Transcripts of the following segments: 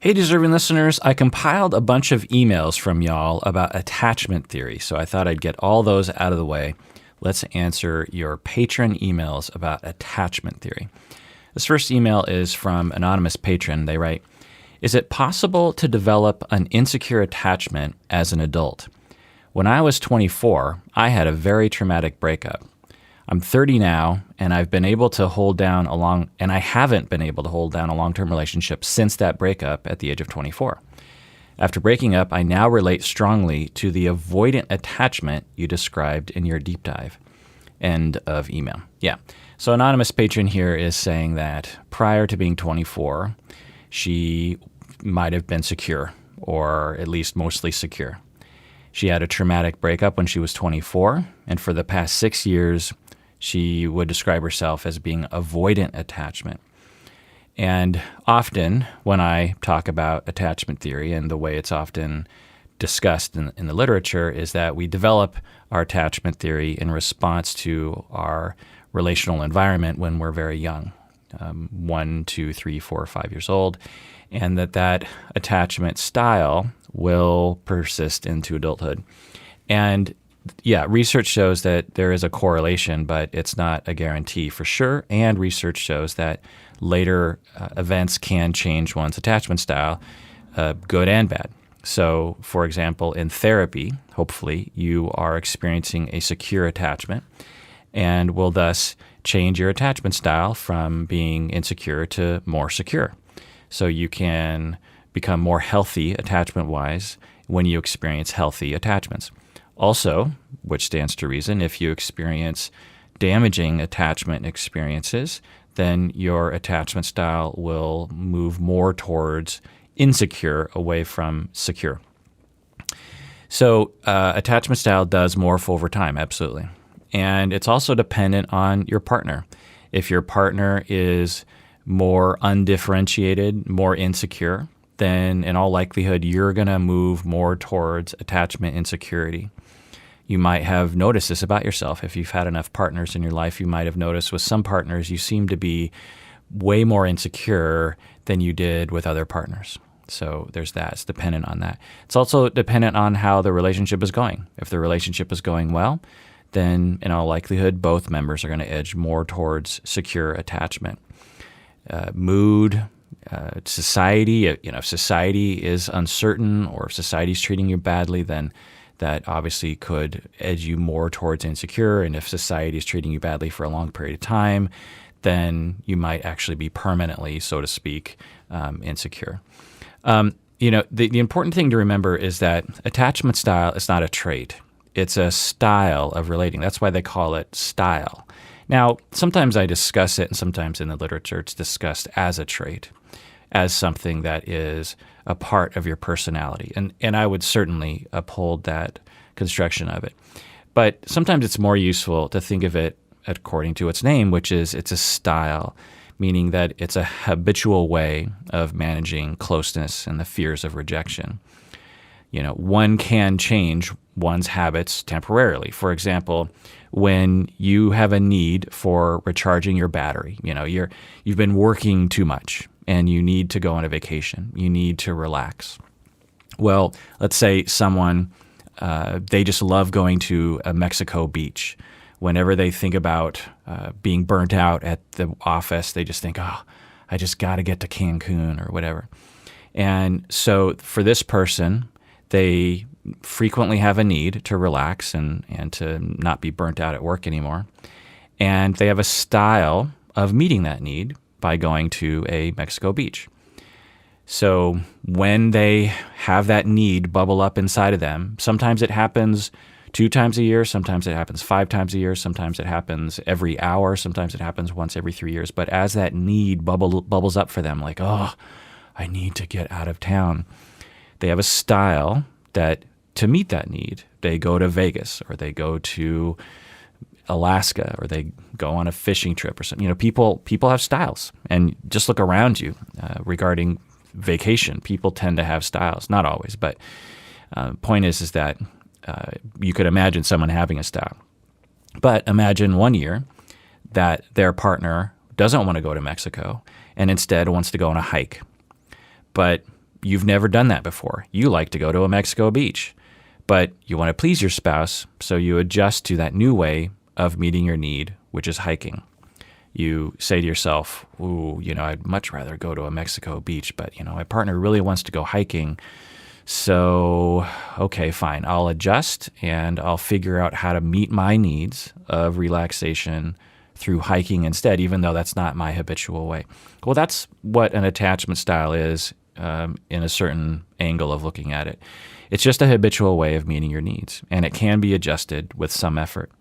Hey, deserving listeners, I compiled a bunch of emails from y'all about attachment theory, so I thought I'd get all those out of the way. Let's answer your patron emails about attachment theory. This first email is from anonymous patron. They write, "Is it possible to develop an insecure attachment as an adult? When I was 24, I had a very traumatic breakup. I'm 30 now, and I haven't been able to hold down a long-term relationship since that breakup at the age of 24. After breaking up, I now relate strongly to the avoidant attachment you described in your deep dive." End of email. Yeah. So anonymous patron here is saying that prior to being 24, she might have been secure, or at least mostly secure. She had a traumatic breakup when she was 24, and for the past 6 years, she would describe herself as being avoidant attachment. And often when I talk about attachment theory and the way it's often discussed in the literature is that we develop our attachment theory in response to our relational environment when we're very young, 1, 2, 3, 4, 5 years old, and that attachment style will persist into adulthood. And yeah, research shows that there is a correlation, but it's not a guarantee for sure. And research shows that later events can change one's attachment style, good and bad. So, for example, in therapy, hopefully you are experiencing a secure attachment and will thus change your attachment style from being insecure to more secure. So you can become more healthy attachment-wise when you experience healthy attachments. Also, which stands to reason, if you experience damaging attachment experiences, then your attachment style will move more towards insecure away from secure. So attachment style does morph over time, absolutely. And it's also dependent on your partner. If your partner is more undifferentiated, more insecure, then in all likelihood, you're going to move more towards attachment insecurity. You might have noticed this about yourself. If you've had enough partners in your life, you might have noticed with some partners, you seem to be way more insecure than you did with other partners. So there's that. It's dependent on that. It's also dependent on how the relationship is going. If the relationship is going well, then in all likelihood, both members are going to edge more towards secure attachment. Mood, society, if society is uncertain or if society is treating you badly, then that obviously could edge you more towards insecure. And if society is treating you badly for a long period of time, then you might actually be permanently, so to speak, insecure. The important thing to remember is that attachment style is not a trait. It's a style of relating. That's why they call it style. Now, sometimes I discuss it, and sometimes in the literature it's discussed as a trait, as something that is a part of your personality. And I would certainly uphold that construction of it. But sometimes it's more useful to think of it according to its name, which is it's a style, meaning that it's a habitual way of managing closeness and the fears of rejection. One can change one's habits temporarily. For example, when you have a need for recharging your battery, you've been working too much and you need to go on a vacation, you need to relax. Well, let's say someone, they just love going to a Mexico beach. Whenever they think about being burnt out at the office, they just think, oh, I just got to get to Cancun or whatever. And so for this person, they frequently have a need to relax and to not be burnt out at work anymore. And they have a style of meeting that need by going to a Mexico beach. So when they have that need bubble up inside of them, sometimes it happens 2 times a year, sometimes it happens 5 times a year, sometimes it happens every hour, sometimes it happens once every 3 years. But as that need bubbles up for them, like, oh, I need to get out of town, they have a style that to meet that need, they go to Vegas or they go to Alaska or they go on a fishing trip or something. People have styles, and just look around you regarding vacation. People tend to have styles, not always, but point is that you could imagine someone having a style. But imagine one year that their partner doesn't want to go to Mexico and instead wants to go on a hike. But you've never done that before. You like to go to a Mexico beach, but you want to please your spouse, so you adjust to that new way of meeting your need, which is hiking. You say to yourself, ooh, I'd much rather go to a Mexico beach, but, my partner really wants to go hiking. So, okay, fine. I'll adjust and I'll figure out how to meet my needs of relaxation through hiking instead, even though that's not my habitual way. Well, that's what an attachment style is in a certain angle of looking at it. It's just a habitual way of meeting your needs, and it can be adjusted with some effort.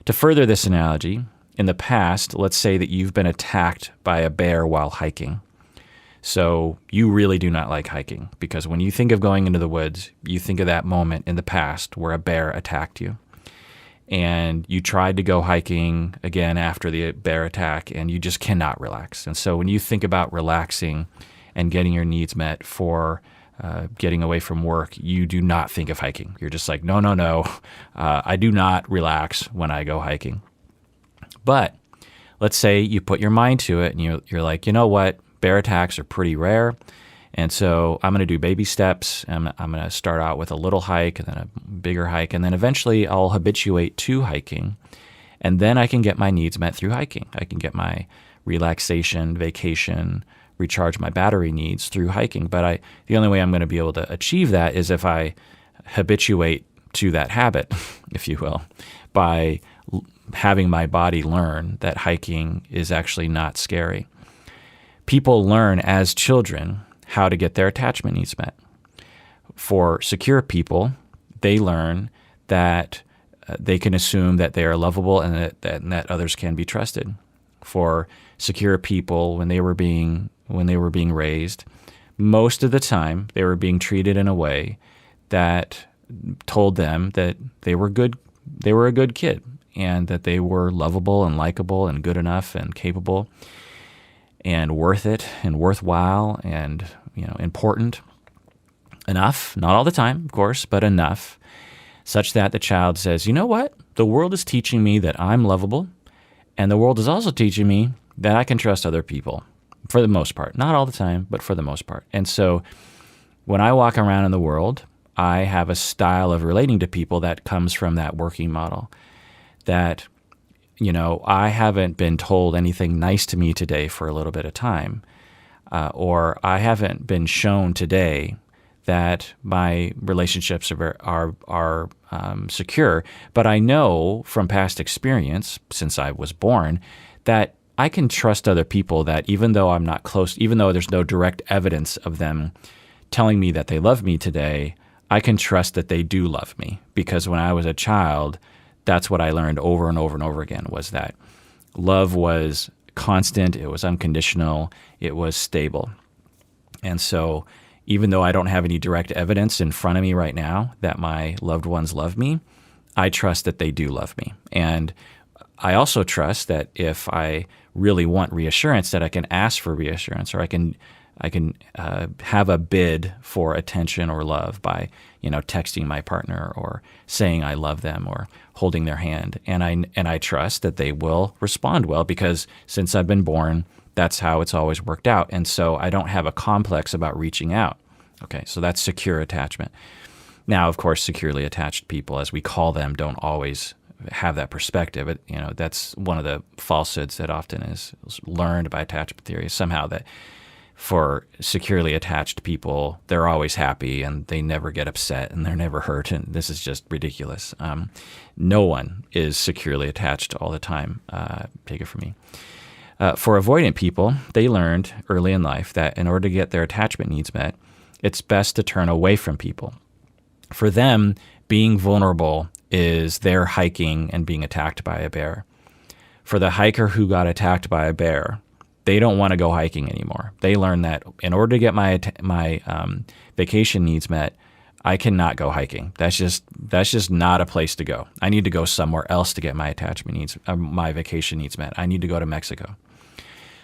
To further this analogy, in the past, let's say that you've been attacked by a bear while hiking. So you really do not like hiking, because when you think of going into the woods, you think of that moment in the past where a bear attacked you. And you tried to go hiking again after the bear attack, and you just cannot relax. And so when you think about relaxing and getting your needs met for getting away from work, you do not think of hiking. You're just like, no, I do not relax when I go hiking. But let's say you put your mind to it and you're like, you know what, bear attacks are pretty rare. And so I'm going to do baby steps. I'm going to start out with a little hike and then a bigger hike. And then eventually I'll habituate to hiking. And then I can get my needs met through hiking. I can get my relaxation, vacation, recharge my battery needs through hiking. But the only way I'm going to be able to achieve that is if I habituate to that habit, if you will, by having my body learn that hiking is actually not scary. People learn as children how to get their attachment needs met. For secure people, they learn that they can assume that they are lovable and that others can be trusted. For secure people, when they were being raised, most of the time they were being treated in a way that told them that they were a good kid, and that they were lovable and likable and good enough and capable and worth it and worthwhile and important enough, not all the time, of course, but enough, such that the child says, you know what? The world is teaching me that I'm lovable, and the world is also teaching me that I can trust other people, for the most part. Not all the time, but for the most part. And so when I walk around in the world, I have a style of relating to people that comes from that working model, that I haven't been told anything nice to me today for a little bit of time, or I haven't been shown today that my relationships are secure. But I know from past experience, since I was born, that I can trust other people, that even though I'm not close, even though there's no direct evidence of them telling me that they love me today, I can trust that they do love me. Because when I was a child, that's what I learned over and over and over again, was that love was constant, it was unconditional, it was stable. And so even though I don't have any direct evidence in front of me right now that my loved ones love me, I trust that they do love me. And I also trust that if I really want reassurance, that I can ask for reassurance, or I can have a bid for attention or love by texting my partner or saying I love them or holding their hand, and I trust that they will respond well, because since I've been born, that's how it's always worked out. And so I don't have a complex about reaching out. Okay, so that's secure attachment. Now, of course, securely attached people, as we call them, don't always have that perspective. That's one of the falsehoods that often is learned by attachment theory, is somehow that for securely attached people, they're always happy and they never get upset and they're never hurt. And this is just ridiculous. No one is securely attached all the time. Take it from me. For avoidant people, they learned early in life that in order to get their attachment needs met, it's best to turn away from people. For them, being vulnerable is their hiking and being attacked by a bear. For the hiker who got attacked by a bear, they don't want to go hiking anymore. They learn that in order to get my vacation needs met, I cannot go hiking. That's just not a place to go. I need to go somewhere else to get my attachment needs, my vacation needs met. I need to go to Mexico.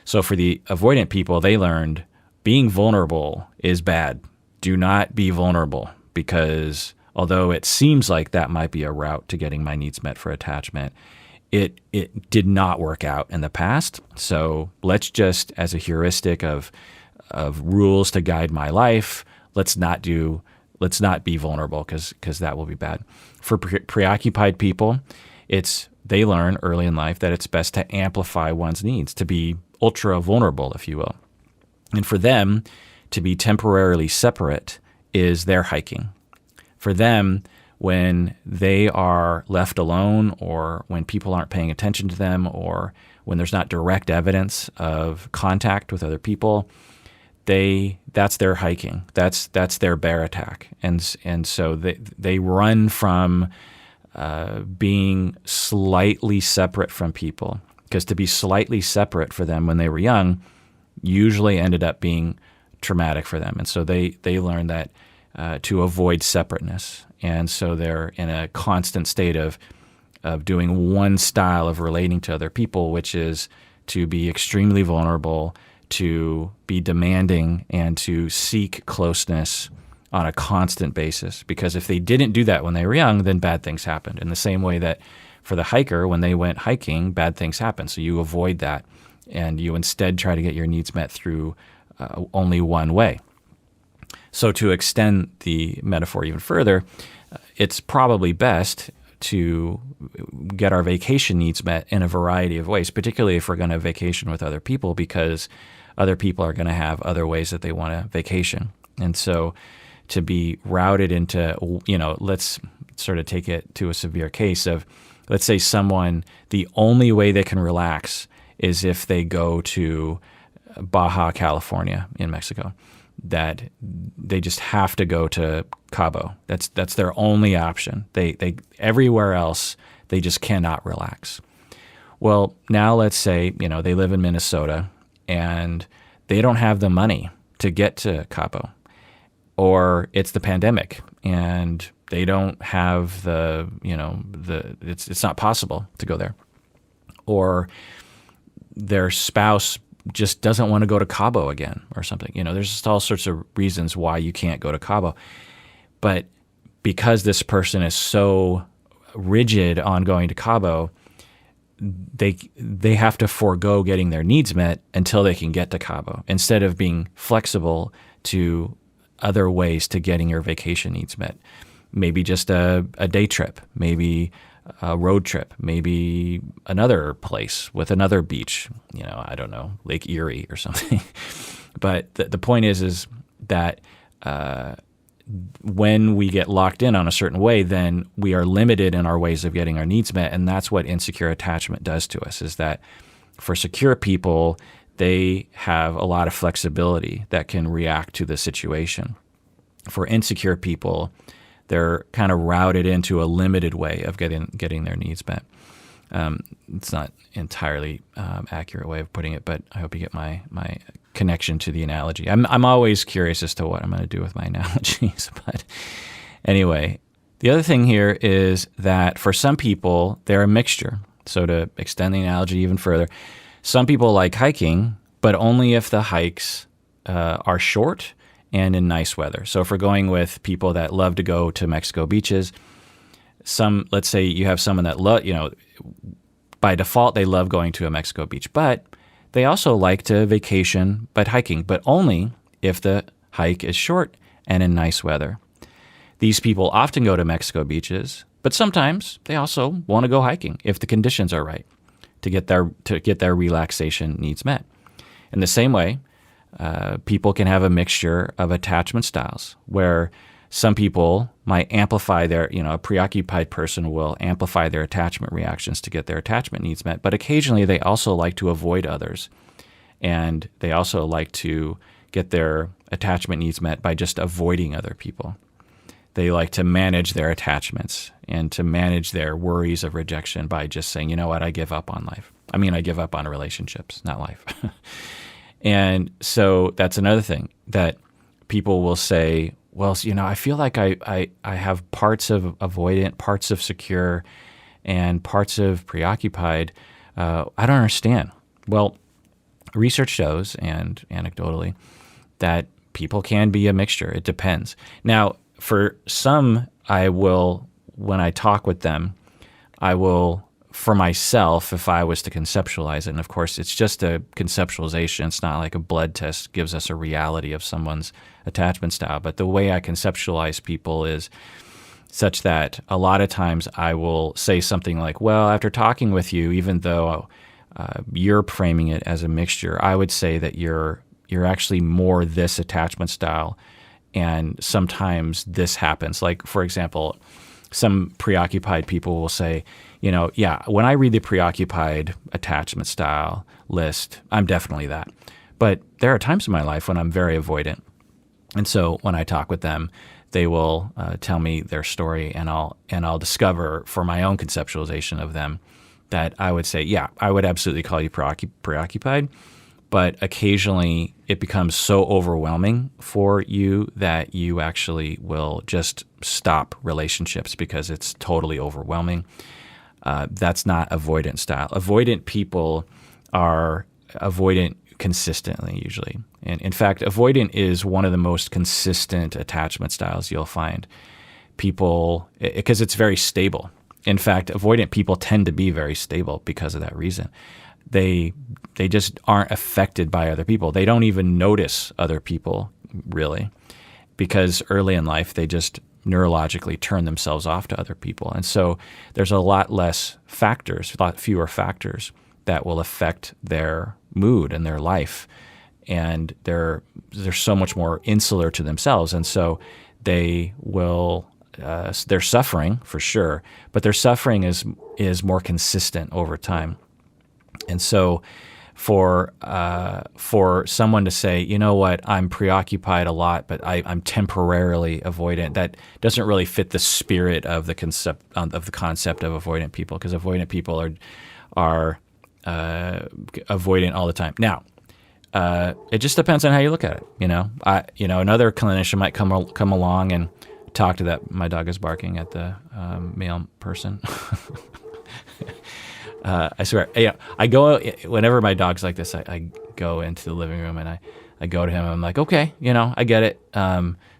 So for the avoidant people, they learned being vulnerable is bad. Do not be vulnerable, because although it seems like that might be a route to getting my needs met for attachment, it did not work out in the past. So let's just, as a heuristic of of rules to guide my life. Let's not be vulnerable because that will be bad. For preoccupied people, they learn early in life that it's best to amplify one's needs, to be ultra vulnerable, if you will. And for them, to be temporarily separate is their hiking. For them, when they are left alone, or when people aren't paying attention to them, or when there's not direct evidence of contact with other people, that's their hiking. That's their bear attack. And so they run from being slightly separate from people, because to be slightly separate for them when they were young usually ended up being traumatic for them. And so they learn that to avoid separateness. And so they're in a constant state of doing one style of relating to other people, which is to be extremely vulnerable, to be demanding, and to seek closeness on a constant basis. Because if they didn't do that when they were young, then bad things happened. In the same way that for the hiker, when they went hiking, bad things happened. So you avoid that, and you instead try to get your needs met through only one way. So to extend the metaphor even further, it's probably best to get our vacation needs met in a variety of ways, particularly if we're going to vacation with other people, because other people are going to have other ways that they want to vacation. And so to be routed into, let's sort of take it to a severe case of, let's say someone, the only way they can relax is if they go to Baja California in Mexico, that they just have to go to Cabo. That's their only option. They everywhere else, they just cannot relax. Well, now let's say, they live in Minnesota and they don't have the money to get to Cabo, or it's the pandemic and they don't have it's not possible to go there, or their spouse just doesn't want to go to Cabo again or something. There's just all sorts of reasons why you can't go to Cabo. But because this person is so rigid on going to Cabo, they have to forego getting their needs met until they can get to Cabo, instead of being flexible to other ways to getting your vacation needs met. Maybe just a day trip, maybe a road trip, maybe another place with another beach, I don't know, Lake Erie or something. But the point is that when we get locked in on a certain way, then we are limited in our ways of getting our needs met. And that's what insecure attachment does to us, is that for secure people, they have a lot of flexibility that can react to the situation. For insecure people, they're kind of routed into a limited way of getting their needs met. It's not entirely accurate way of putting it, but I hope you get my connection to the analogy. I'm always curious as to what I'm going to do with my analogies. But anyway, the other thing here is that for some people, they're a mixture. So to extend the analogy even further, some people like hiking, but only if the hikes are short and in nice weather. So if we're going with people that love to go to Mexico beaches, let's say you have someone that by default they love going to a Mexico beach, but they also like to vacation but hiking, but only if the hike is short and in nice weather. These people often go to Mexico beaches, but sometimes they also want to go hiking if the conditions are right to get their relaxation needs met. In the same way, people can have a mixture of attachment styles, where some people might amplify a preoccupied person will amplify their attachment reactions to get their attachment needs met, but occasionally they also like to avoid others. And they also like to get their attachment needs met by just avoiding other people. They like to manage their attachments and to manage their worries of rejection by just saying, you know what, I give up on life. I give up on relationships, not life. And so that's another thing that people will say, well, I feel like I have parts of avoidant, parts of secure, and parts of preoccupied. I don't understand. Well, research shows, and anecdotally, that people can be a mixture. It depends. Now, for some, when I talk with them, I will for myself, if I was to conceptualize it, and of course it's just a conceptualization, it's not like a blood test gives us a reality of someone's attachment style, but the way I conceptualize people is such that a lot of times I will say something like, well, after talking with you, even though you're framing it as a mixture, I would say that you're actually more this attachment style, and sometimes this happens. Like, for example, some preoccupied people will say, yeah, when I read the preoccupied attachment style list, I'm definitely that. But there are times in my life when I'm very avoidant. And so when I talk with them, they will tell me their story, and I'll discover for my own conceptualization of them that I would say, yeah, I would absolutely call you preoccupied, but occasionally it becomes so overwhelming for you that you actually will just stop relationships because it's totally overwhelming. That's not avoidant style. Avoidant people are avoidant consistently, usually. And in fact, avoidant is one of the most consistent attachment styles you'll find. People, because it's very stable. In fact, avoidant people tend to be very stable because of that reason. They just aren't affected by other people. They don't even notice other people, really, because early in life they just neurologically turn themselves off to other people. And so there's a lot fewer factors that will affect their mood and their life. And they're so much more insular to themselves. And so they will, they're suffering for sure, but their suffering is more consistent over time. And so for someone to say, you know what, I'm preoccupied a lot, but I'm temporarily avoidant, that doesn't really fit the spirit of the concept of avoidant people, because avoidant people are avoidant all the time. Now, it just depends on how you look at it. Another clinician might come along and talk to that. My dog is barking at the male person. I swear, I go whenever my dog's like this. I go into the living room and I go to him. And I'm like, okay, I get it.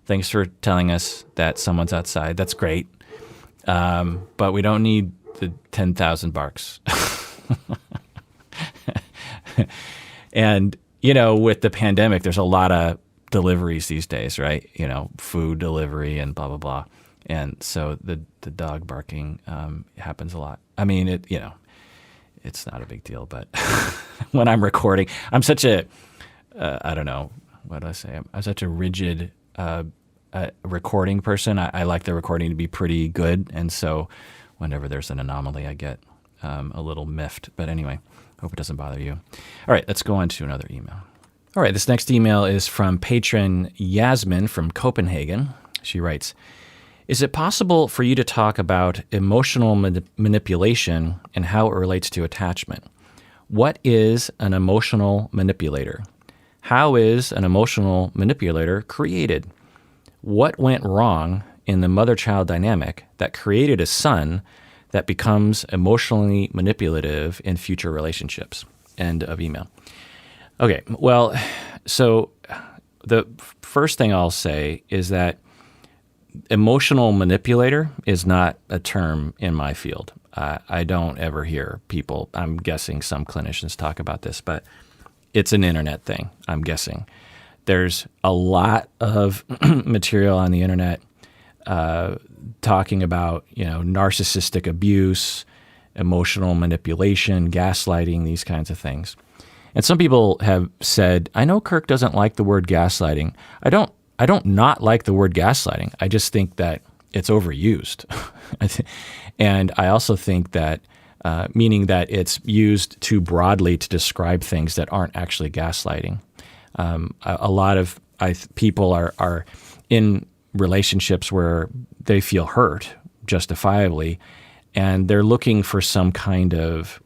Thanks for telling us that someone's outside. That's great, but we don't need the 10,000 barks. And with the pandemic, there's a lot of deliveries these days, right? Food delivery and blah blah blah. And so the dog barking happens a lot. I mean, it's not a big deal, but when I'm recording, I'm such a, I don't know, what do I say? I'm such a rigid recording person. I like the recording to be pretty good. And so whenever there's an anomaly, I get a little miffed. But anyway, hope it doesn't bother you. All right, let's go on to another email. All right, this next email is from patron Yasmin from Copenhagen. She writes, is it possible for you to talk about emotional manipulation and how it relates to attachment? What is an emotional manipulator? How is an emotional manipulator created? What went wrong in the mother-child dynamic that created a son that becomes emotionally manipulative in future relationships? End of email. Okay, well, so the first thing I'll say is that emotional manipulator is not a term in my field. I don't ever hear people, I'm guessing some clinicians talk about this, but it's an internet thing, I'm guessing. There's a lot of material on the internet talking about, narcissistic abuse, emotional manipulation, gaslighting, these kinds of things. And some people have said, I know Kirk doesn't like the word gaslighting. I don't not like the word gaslighting. I just think that it's overused. And I also think that, meaning that it's used too broadly to describe things that aren't actually gaslighting. A lot of people are in relationships where they feel hurt justifiably, and they're looking for some kind of,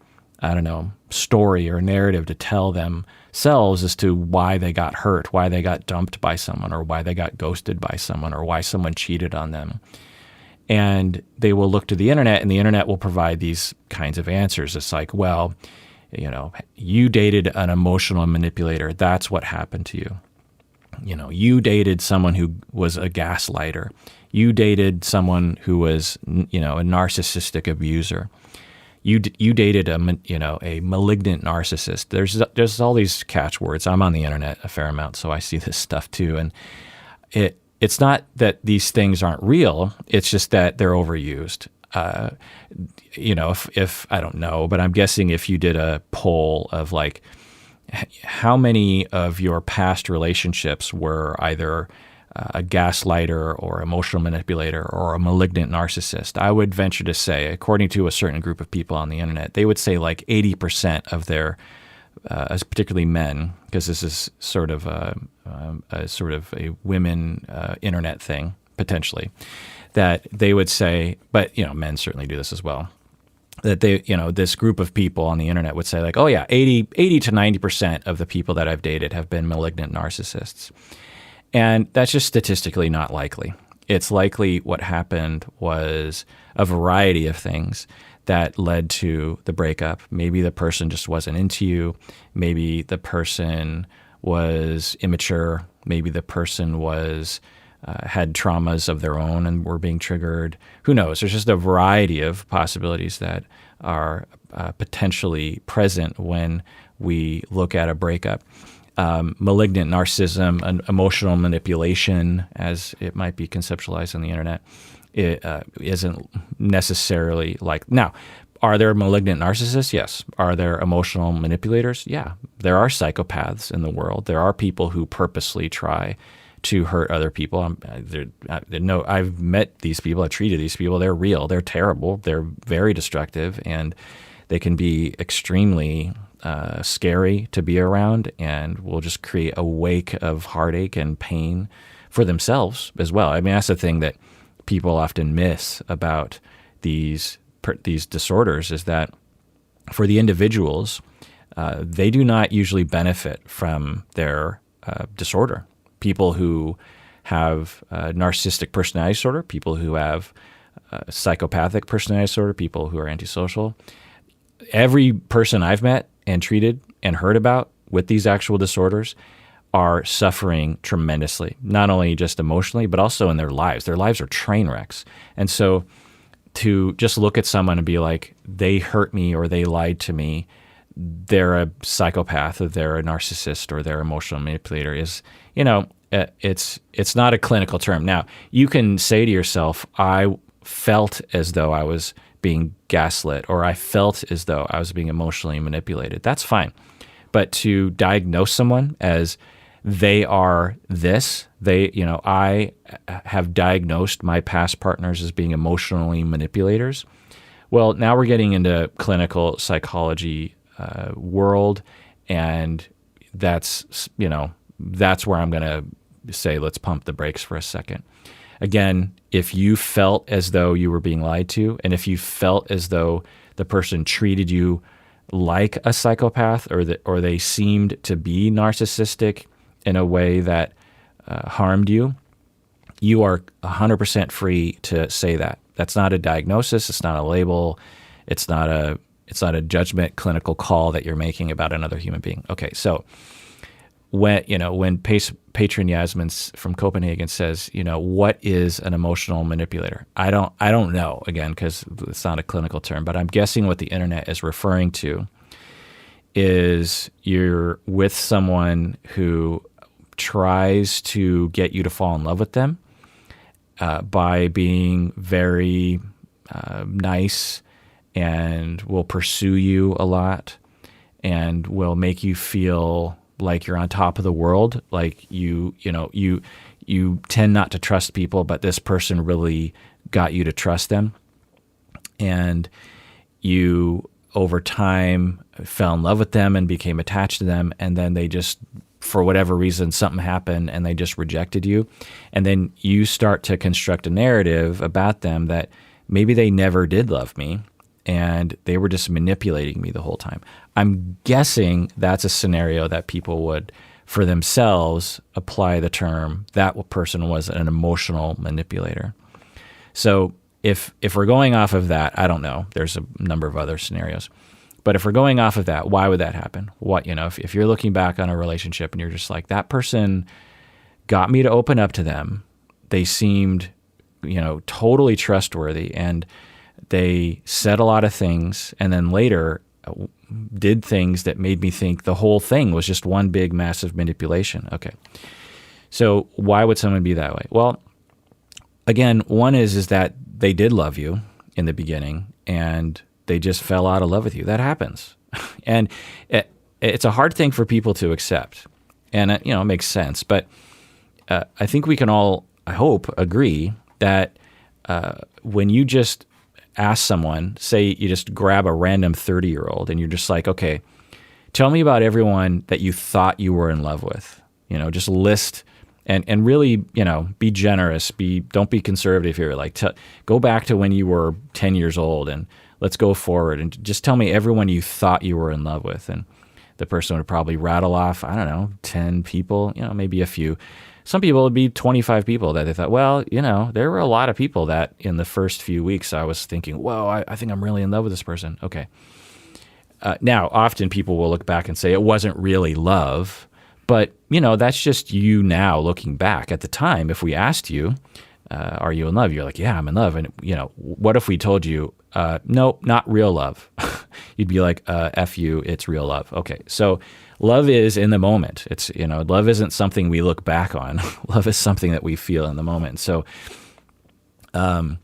story or narrative to tell themselves as to why they got hurt, why they got dumped by someone, or why they got ghosted by someone, or why someone cheated on them. And they will look to the internet, and the internet will provide these kinds of answers. It's like, well, you dated an emotional manipulator. That's what happened to you. You dated someone who was a gaslighter. You dated someone who was, a narcissistic abuser. you dated a malignant narcissist. There's all these catchwords. I'm on the internet a fair amount, so I see this stuff too. And it's not that these things aren't real. It's just that they're overused. If I don't know, but I'm guessing if you did a poll of like how many of your past relationships were either a gaslighter or emotional manipulator or a malignant narcissist, I would venture to say, according to a certain group of people on the internet, they would say like 80% of their, particularly men, because this is sort of a women internet thing potentially, that they would say, but men certainly do this as well, that they, this group of people on the internet would say like, oh yeah, 80 to 90% of the people that I've dated have been malignant narcissists. And that's just statistically not likely. It's likely what happened was a variety of things that led to the breakup. Maybe the person just wasn't into you. Maybe the person was immature. Maybe the person was had traumas of their own and were being triggered. Who knows? There's just a variety of possibilities that are potentially present when we look at a breakup. Malignant narcissism and emotional manipulation, as it might be conceptualized on the internet, it isn't necessarily like. Now, are there malignant narcissists? Yes. Are there emotional manipulators? Yeah. There are psychopaths in the world. There are people who purposely try to hurt other people. I've met these people. I've treated these people. They're real. They're terrible. They're very destructive, and they can be extremely scary to be around, and will just create a wake of heartache and pain for themselves as well. I mean, that's the thing that people often miss about these disorders, is that for the individuals, they do not usually benefit from their disorder. People who have narcissistic personality disorder, people who have psychopathic personality disorder, people who are antisocial, every person I've met and treated and heard about with these actual disorders are suffering tremendously, not only just emotionally, but also in their lives. Their lives are train wrecks. And so to just look at someone and be like, they hurt me or they lied to me, they're a psychopath or they're a narcissist or they're an emotional manipulator is, it's not a clinical term. Now, you can say to yourself, I felt as though I was being gaslit, or I felt as though I was being emotionally manipulated. That's fine. But to diagnose someone as they are this, I have diagnosed my past partners as being emotionally manipulators. Well, now we're getting into clinical psychology world, and that's where I'm going to say, let's pump the brakes for a second. Again, if you felt as though you were being lied to, and if you felt as though the person treated you like a psychopath, or they seemed to be narcissistic in a way that harmed you, you are 100% free to say that. That's not a diagnosis. It's not a label. It's not a judgment clinical call that you're making about another human being. Okay, so when Patron Yasmin from Copenhagen says, what is an emotional manipulator? I don't know, again, because it's not a clinical term, but I'm guessing what the internet is referring to is you're with someone who tries to get you to fall in love with them by being very nice, and will pursue you a lot, and will make you feel like you're on top of the world, like you tend not to trust people, but this person really got you to trust them, and you over time fell in love with them and became attached to them, and then they just, for whatever reason, something happened and they just rejected you, and then you start to construct a narrative about them that maybe they never did love me, and they were just manipulating me the whole time. I'm guessing that's a scenario that people would, for themselves, apply the term, that person was an emotional manipulator. So if we're going off of that, I don't know. There's a number of other scenarios. But if we're going off of that, why would that happen? If you're looking back on a relationship and you're just like, that person got me to open up to them. They seemed, totally trustworthy, and They said a lot of things, and then later did things that made me think the whole thing was just one big, massive manipulation. Okay. So why would someone be that way? Well, again, one is that they did love you in the beginning, and they just fell out of love with you. That happens. And it's a hard thing for people to accept. And, it makes sense. But I think we can all, I hope, agree that when you just ask someone, say you just grab a random 30-year-old and you're just like, okay, tell me about everyone that you thought you were in love with. Just list and really, be generous. Don't be conservative here. Like go back to when you were 10 years old and let's go forward and just tell me everyone you thought you were in love with. And the person would probably rattle off, 10 people, maybe a few. Some people would be 25 people that they thought, well, there were a lot of people that in the first few weeks I was thinking, whoa, I think I'm really in love with this person. Okay. Now, often people will look back and say it wasn't really love, but, that's just you now looking back. At the time, if we asked you, are you in love? You're like, yeah, I'm in love. And, what if we told you, no, not real love? You'd be like, F you, it's real love. Okay, so love is in the moment. It's, love isn't something we look back on. Love is something that we feel in the moment. So now,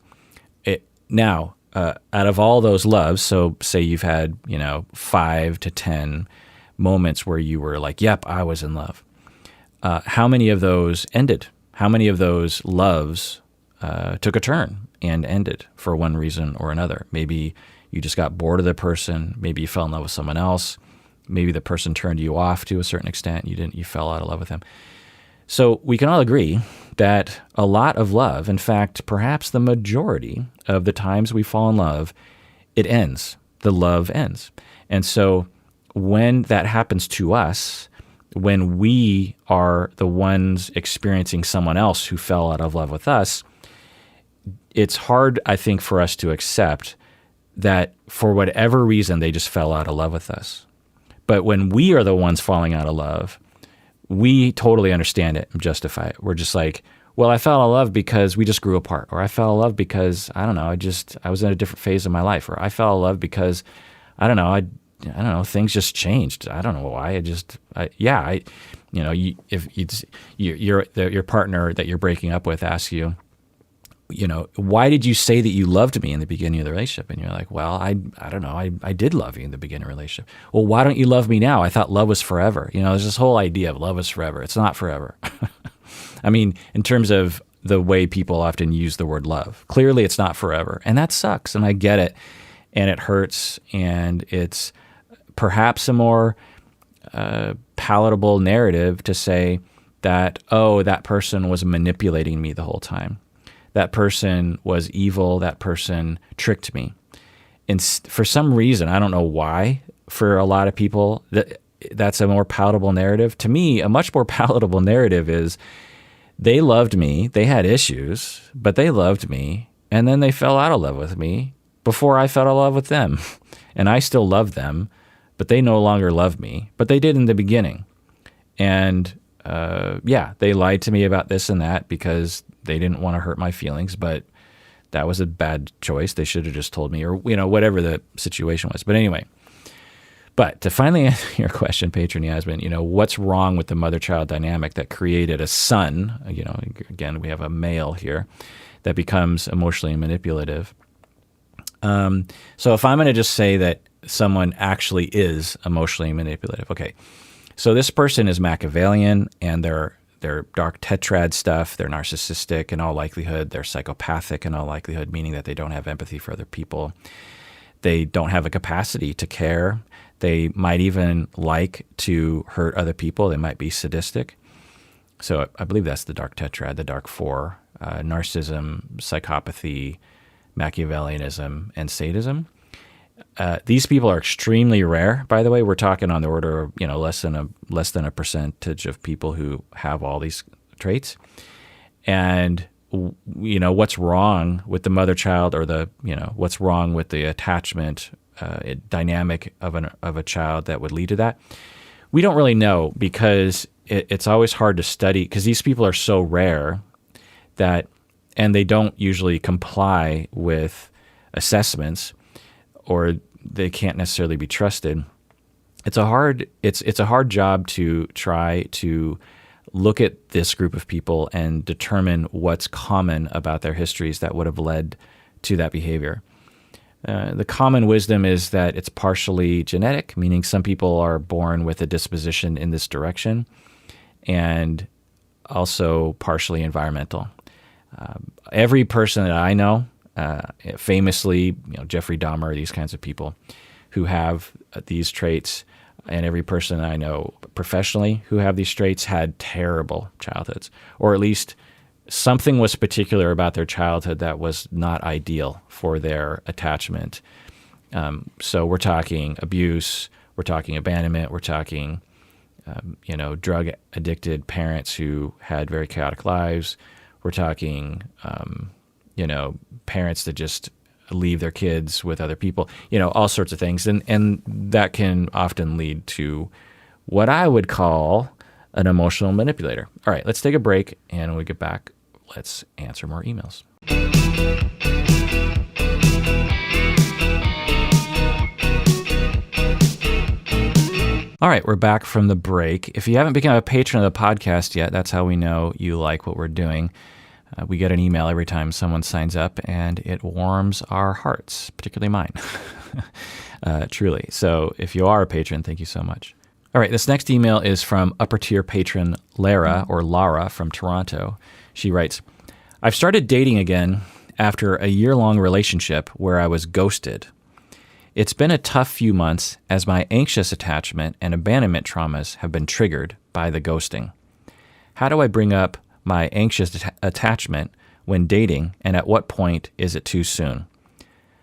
out of all those loves, so say you've had, 5 to 10 moments where you were like, yep, I was in love. How many of those ended? How many of those loves took a turn and ended for one reason or another? Maybe you just got bored of the person. Maybe you fell in love with someone else. Maybe the person turned you off to a certain extent. You fell out of love with them. So we can all agree that a lot of love, in fact, perhaps the majority of the times we fall in love, it ends. The love ends. And so when that happens to us, when we are the ones experiencing someone else who fell out of love with us, it's hard, I think, for us to accept that for whatever reason, they just fell out of love with us. But when we are the ones falling out of love, we totally understand it and justify it. We're just like, well, I fell out of love because we just grew apart. Or I fell in love because, I was in a different phase of my life. Or I fell in love because, things just changed. I don't know why. If your partner that you're breaking up with asks you, why did you say that you loved me in the beginning of the relationship? And you're like, well, I don't know. I did love you in the beginning of the relationship. Well, why don't you love me now? I thought love was forever. There's this whole idea of love is forever. It's not forever. I mean, in terms of the way people often use the word love, clearly it's not forever. And that sucks. And I get it. And it hurts. And it's perhaps a more palatable narrative to say that, oh, that person was manipulating me the whole time. That person was evil. That person tricked me. And for some reason, I don't know why, for a lot of people, that's a more palatable narrative. To me, a much more palatable narrative is they loved me. They had issues, but they loved me. And then they fell out of love with me before I fell out of love with them. And I still love them, but they no longer love me. But they did in the beginning. And they lied to me about this and that because they didn't want to hurt my feelings, but that was a bad choice. They should have just told me, or, whatever the situation was. But anyway, but to finally answer your question, Patron Yasmin, what's wrong with the mother-child dynamic that created a son? Again, we have a male here that becomes emotionally manipulative. So if I'm going to just say that someone actually is emotionally manipulative, okay. So this person is Machiavellian, and they're dark tetrad stuff. They're narcissistic in all likelihood. They're psychopathic in all likelihood, meaning that they don't have empathy for other people. They don't have a capacity to care. They might even like to hurt other people. They might be sadistic. So I believe that's the dark tetrad, the dark four: narcissism, psychopathy, Machiavellianism, and sadism. These people are extremely rare, by the way. We're talking on the order of, less than a percentage of people who have all these traits. And, what's wrong with the mother-child, or what's wrong with the attachment dynamic of a child that would lead to that? We don't really know, because it's always hard to study, because these people are so rare and they don't usually comply with assessments, or they can't necessarily be trusted. It's a hard job to try to look at this group of people and determine what's common about their histories that would have led to that behavior. The common wisdom is that it's partially genetic, meaning some people are born with a disposition in this direction, and also partially environmental. Every person that I know, famously, Jeffrey Dahmer, these kinds of people who have these traits, and every person I know professionally who have these traits had terrible childhoods, or at least something was particular about their childhood that was not ideal for their attachment. So we're talking abuse, we're talking abandonment, we're talking, drug-addicted parents who had very chaotic lives. We're talking, parents that just leave their kids with other people, all sorts of things. And that can often lead to what I would call an emotional manipulator. All right, let's take a break, and when we get back, let's answer more emails. All right, we're back from the break. If you haven't become a patron of the podcast yet, that's how we know you like what we're doing. We get an email every time someone signs up, and it warms our hearts, particularly mine, truly. So if you are a patron, thank you so much. All right, this next email is from upper tier patron Lara from Toronto. She writes, I've started dating again after a year-long relationship where I was ghosted. It's been a tough few months as my anxious attachment and abandonment traumas have been triggered by the ghosting. How do I bring up my anxious attachment when dating, and at what point is it too soon?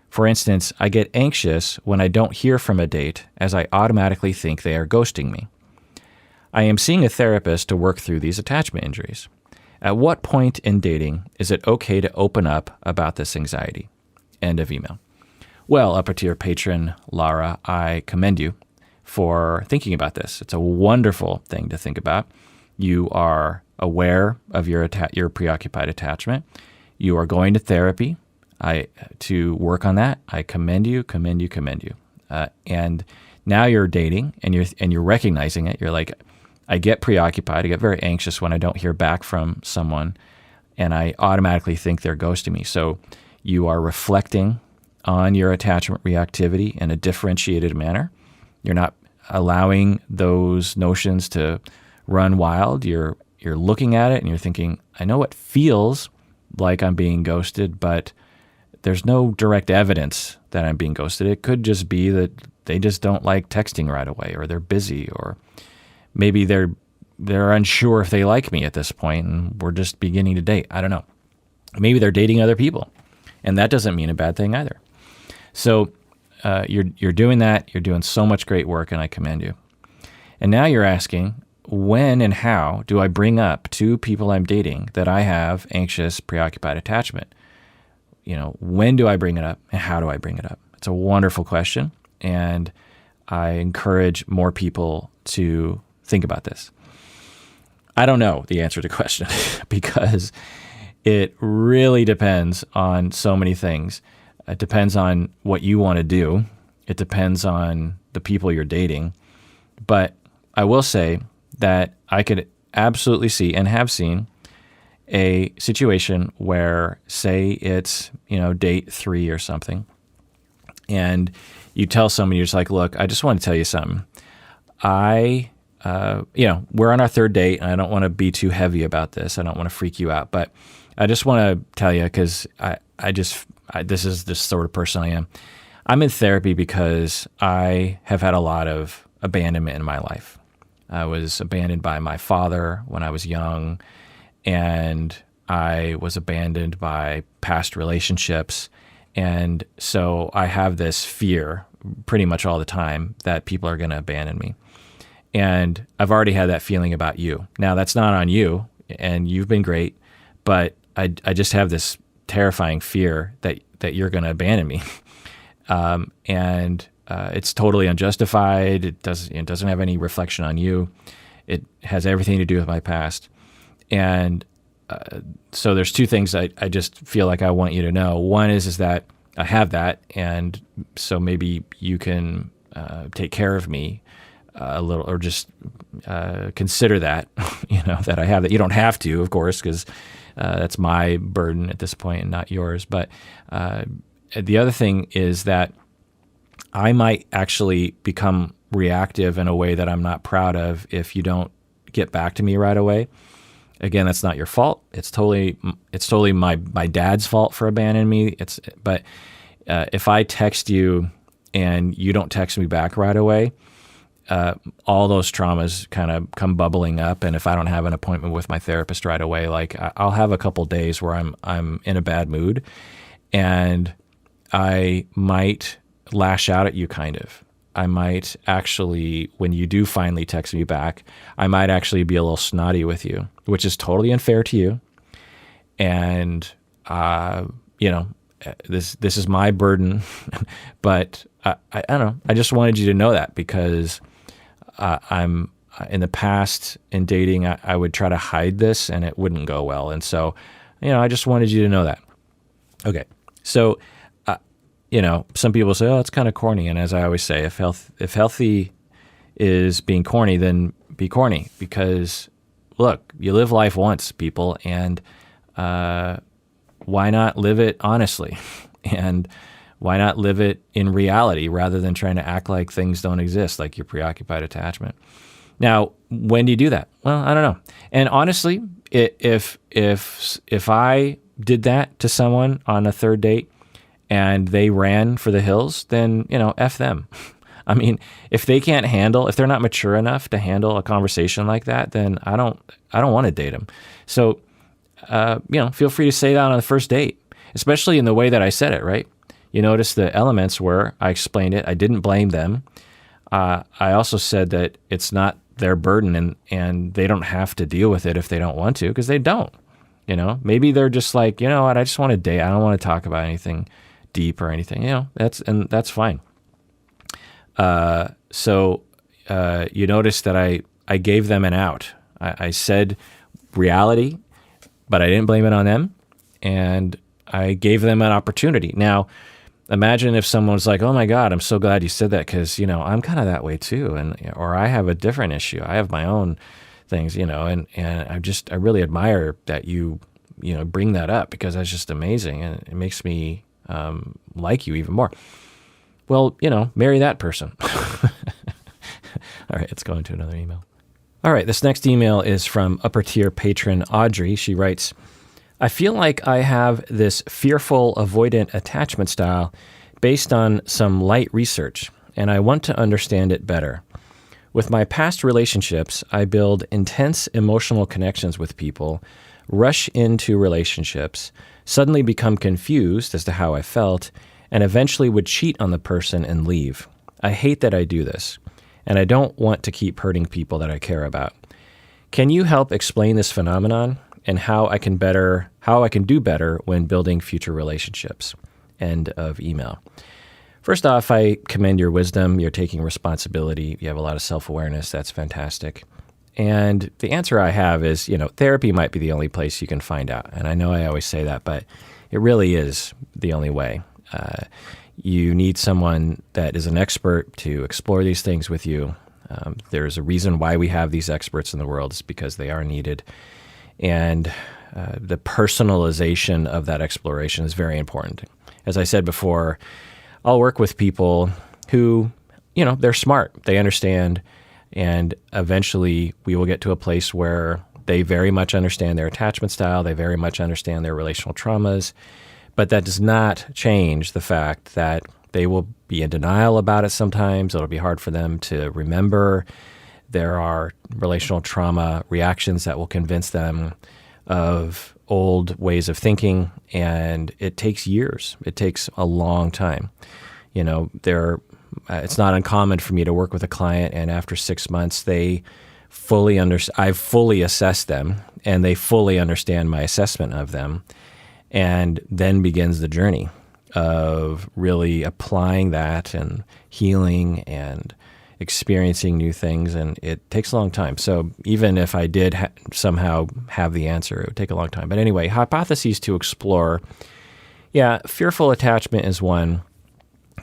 For instance, I get anxious when I don't hear from a date as I automatically think they are ghosting me. I am seeing a therapist to work through these attachment injuries. At what point in dating is it okay to open up about this anxiety? End of email. Well, upper tier patron Lara, I commend you for thinking about this. It's a wonderful thing to think about. You are aware of your preoccupied attachment. You are going to therapy to work on that. I commend you. And now you're dating, and you're recognizing it. You're like, I get preoccupied. I get very anxious when I don't hear back from someone, and I automatically think they're ghosting me. So you are reflecting on your attachment reactivity in a differentiated manner. You're not allowing those notions to run wild. You're looking at it and you're thinking, I know it feels like I'm being ghosted, but there's no direct evidence that I'm being ghosted. It could just be that they just don't like texting right away, or they're busy, or maybe they're unsure if they like me at this point and we're just beginning to date. I don't know. Maybe they're dating other people, and that doesn't mean a bad thing either. So you're doing that. You're doing so much great work, and I commend you. And now you're asking, when and how do I bring up to people I'm dating that I have anxious, preoccupied attachment? When do I bring it up, and how do I bring it up? It's a wonderful question, and I encourage more people to think about this. I don't know the answer to the question because it really depends on so many things. It depends on what you want to do. It depends on the people you're dating. But I will say that I could absolutely see and have seen a situation where, say it's, date 3 or something, and you tell someone, you're just like, look, I just want to tell you something. We're on our third date, and I don't want to be too heavy about this. I don't want to freak you out, but I just want to tell you, because this is the sort of person I am. I'm in therapy because I have had a lot of abandonment in my life. I was abandoned by my father when I was young, and I was abandoned by past relationships. And so I have this fear pretty much all the time that people are going to abandon me. And I've already had that feeling about you. Now, that's not on you, and you've been great, but I just have this terrifying fear that you're going to abandon me. And it's totally unjustified. It doesn't have any reflection on you. It has everything to do with my past. And so there's two things I just feel like I want you to know. One is that I have that, and so maybe you can take care of me a little, or just consider that, that I have that. You don't have to, of course, because that's my burden at this point and not yours. But the other thing is that I might actually become reactive in a way that I'm not proud of if you don't get back to me right away. Again, that's not your fault. It's totally my dad's fault for abandoning me. But if I text you and you don't text me back right away, all those traumas kind of come bubbling up. And if I don't have an appointment with my therapist right away, like I'll have a couple days where I'm in a bad mood, and I might lash out at you kind of. I might actually, when you do finally text me back, I might actually be a little snotty with you, which is totally unfair to you. And, this is my burden, but I don't know. I just wanted you to know that, because I'm in the past in dating, I would try to hide this and it wouldn't go well. And so, I just wanted you to know that. Okay. So, some people say, oh, it's kind of corny. And as I always say, if healthy is being corny, then be corny, because look, you live life once, people, and why not live it honestly? And why not live it in reality rather than trying to act like things don't exist, like your preoccupied attachment? Now, when do you do that? Well, I don't know. And honestly, if I did that to someone on a third date and they ran for the hills, then, F them. I mean, if they're not mature enough to handle a conversation like that, then I don't want to date them. So, feel free to say that on the first date, especially in the way that I said it, right? You notice the elements where I explained it. I didn't blame them. I also said that it's not their burden, and they don't have to deal with it if they don't want to, because they don't. Maybe they're just like, you know what, I just want to date. I don't want to talk about anything deep or anything. That's fine. So you notice that I gave them an out. I said reality, but I didn't blame it on them, and I gave them an opportunity. Now, imagine if someone was like, oh my God, I'm so glad you said that, because, I'm kind of that way too. Or I have a different issue. I have my own things, and I really admire that you bring that up, because that's just amazing. And it makes me like you even more. Well, marry that person. All right, let's go into another email. All right, this next email is from upper tier patron Audrey. She writes, I feel like I have this fearful avoidant attachment style based on some light research, and I want to understand it better. With my past relationships, I build intense emotional connections with people, rush into relationships, suddenly become confused as to how I felt, and eventually would cheat on the person and leave. I hate that I do this, and I don't want to keep hurting people that I care about. Can you help explain this phenomenon and how I can do better when building future relationships? End of email. First off, I commend your wisdom. You're taking responsibility. You have a lot of self-awareness. That's fantastic. And the answer I have is, therapy might be the only place you can find out. And I know I always say that, but it really is the only way. You need someone that is an expert to explore these things with you. There's a reason why we have these experts in the world. It's because they are needed. And the personalization of that exploration is very important. As I said before, I'll work with people who, they're smart, they understand, and eventually we will get to a place where they very much understand their attachment style, they very much understand their relational traumas, but that does not change the fact that they will be in denial about it sometimes. It'll be hard for them to remember. There are relational trauma reactions that will convince them of old ways of thinking, and it takes years. It takes a long time. It's not uncommon for me to work with a client, and after 6 months, I've fully assessed them, and they fully understand my assessment of them, and then begins the journey of really applying that and healing and experiencing new things, and it takes a long time. So even if I did somehow have the answer, it would take a long time. But anyway, hypotheses to explore. Yeah, fearful attachment is one.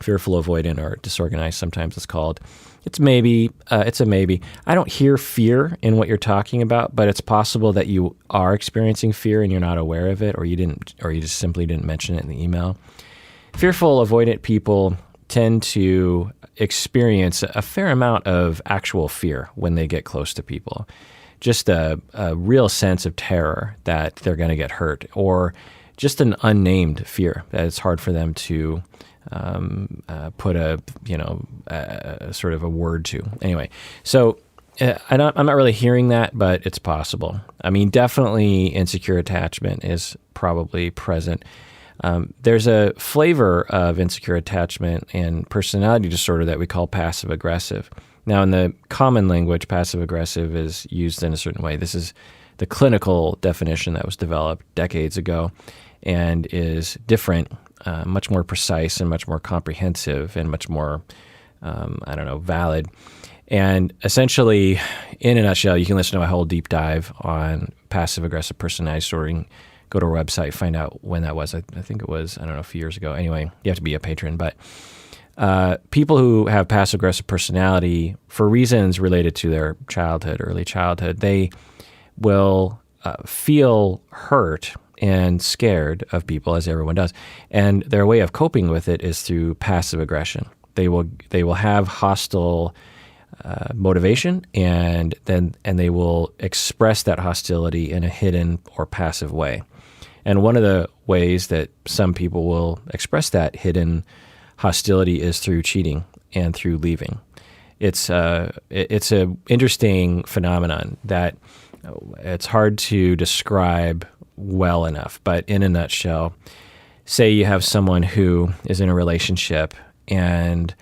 Fearful avoidant, or disorganized, sometimes it's called. It's a maybe. I don't hear fear in what you're talking about, but it's possible that you are experiencing fear and you're not aware of it, or you just simply didn't mention it in the email. Fearful avoidant people tend to experience a fair amount of actual fear when they get close to people. Just a real sense of terror that they're going to get hurt, or just an unnamed fear that it's hard for them to put a sort of a word to. Anyway, so I'm not really hearing that, but it's possible. I mean, definitely insecure attachment is probably present. There's a flavor of insecure attachment and personality disorder that we call passive aggressive. Now, in the common language, passive aggressive is used in a certain way. This is the clinical definition that was developed decades ago and is different, much more precise and much more comprehensive and much more, valid. And essentially, in a nutshell, you can listen to my whole deep dive on passive-aggressive personality disorder. Go to our website, find out when that was. I think it was, a few years ago. Anyway, you have to be a patron. But people who have passive-aggressive personality, for reasons related to their early childhood, they will feel hurt and scared of people, as everyone does. And their way of coping with it is through passive aggression. They will have hostile motivation, and they will express that hostility in a hidden or passive way. And one of the ways that some people will express that hidden hostility is through cheating and through leaving. It's a interesting phenomenon that it's hard to describe well enough. But in a nutshell, say you have someone who is in a relationship and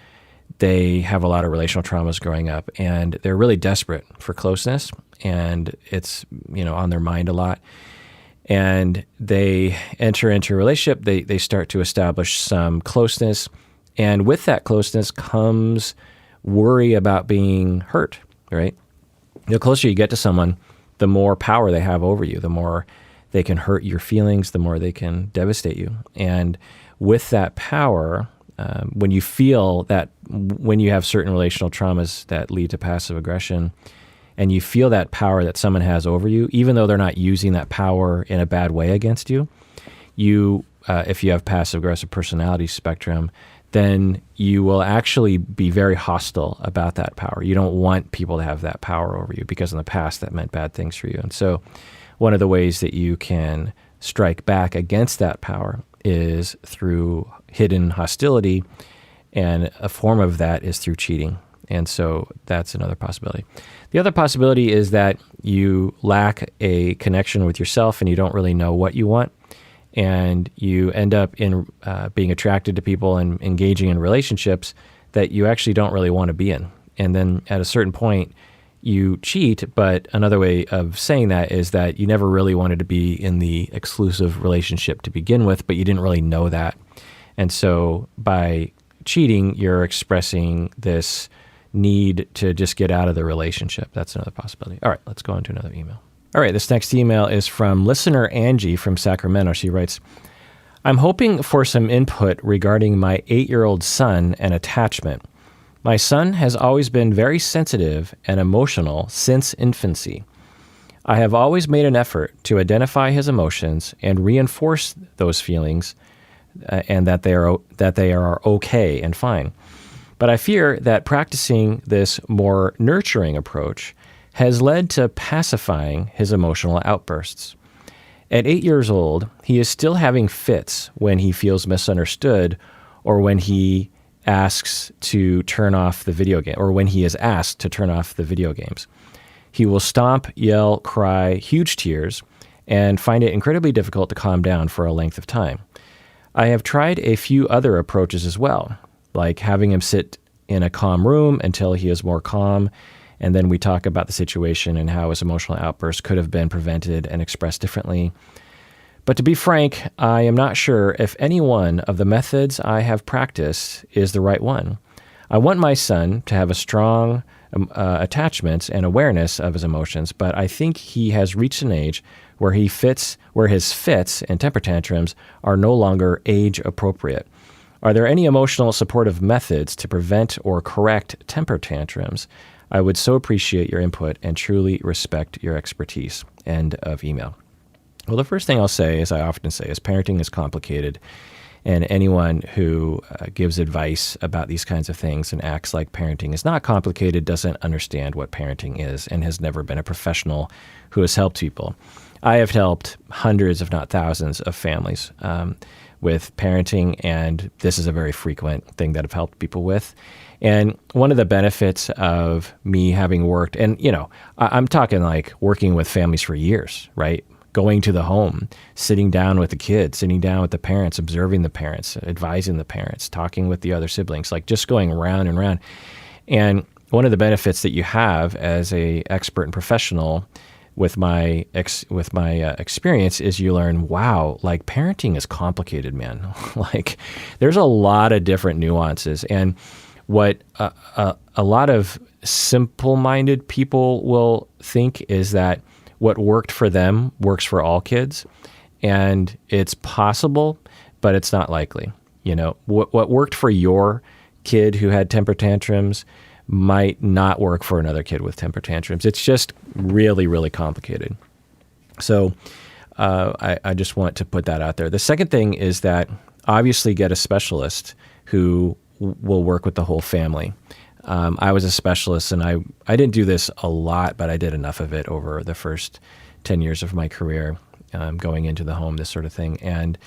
they have a lot of relational traumas growing up, and they're really desperate for closeness, and it's on their mind a lot. And they enter into a relationship, they start to establish some closeness, and with that closeness comes worry about being hurt, right? The closer you get to someone, the more power they have over you, the more they can hurt your feelings, the more they can devastate you. And with that power, when you feel that, when you have certain relational traumas that lead to passive aggression, and you feel that power that someone has over you, even though they're not using that power in a bad way against you, if you have passive aggressive personality spectrum, then you will actually be very hostile about that power. You don't want people to have that power over you, because in the past that meant bad things for you. And so one of the ways that you can strike back against that power is through hidden hostility, and a form of that is through cheating. And so that's another possibility. The other possibility is that you lack a connection with yourself and you don't really know what you want, and you end up in being attracted to people and engaging in relationships that you actually don't really want to be in. And then at a certain point, you cheat, but another way of saying that is that you never really wanted to be in the exclusive relationship to begin with, but you didn't really know that. And so by cheating, you're expressing this need to just get out of the relationship. That's another possibility. All right, let's go on to another email. All right, this next email is from listener Angie from Sacramento. She writes, I'm hoping for some input regarding my 8-year-old son and attachment. My son has always been very sensitive and emotional since infancy. I have always made an effort to identify his emotions and reinforce those feelings, and that they are okay and fine. But I fear that practicing this more nurturing approach has led to pacifying his emotional outbursts. At 8 years old, he is still having fits when he feels misunderstood, or when he asks to turn off the video game, or when he is asked to turn off the video games. He will stomp, yell, cry, huge tears, and find it incredibly difficult to calm down for a length of time. I have tried a few other approaches as well, like having him sit in a calm room until he is more calm, and then we talk about the situation and how his emotional outbursts could have been prevented and expressed differently. But to be frank, I am not sure if any one of the methods I have practiced is the right one. I want my son to have a strong attachment and awareness of his emotions, but I think he has reached an age where his fits and temper tantrums are no longer age appropriate. Are there any emotional supportive methods to prevent or correct temper tantrums? I would so appreciate your input and truly respect your expertise. End of email. Well, the first thing I'll say, as I often say, is parenting is complicated. And anyone who gives advice about these kinds of things and acts like parenting is not complicated doesn't understand what parenting is and has never been a professional who has helped people. I have helped hundreds, if not thousands, of families with parenting, and this is a very frequent thing that I've helped people with. And one of the benefits of me having worked, and I'm talking like working with families for years, right? Going to the home, sitting down with the kids, sitting down with the parents, observing the parents, advising the parents, talking with the other siblings, like just going round and round. And one of the benefits that you have as a expert and professional with my experience is you learn, wow, like parenting is complicated, man. Like there's a lot of different nuances. And what a lot of simple-minded people will think is that what worked for them works for all kids, and it's possible, but it's not likely. What worked for your kid who had temper tantrums might not work for another kid with temper tantrums. It's just really, really complicated. So I just want to put that out there. The second thing is that obviously get a specialist who will work with the whole family. I was a specialist, and I didn't do this a lot, but I did enough of it over the first 10 years of my career, going into the home, this sort of thing. And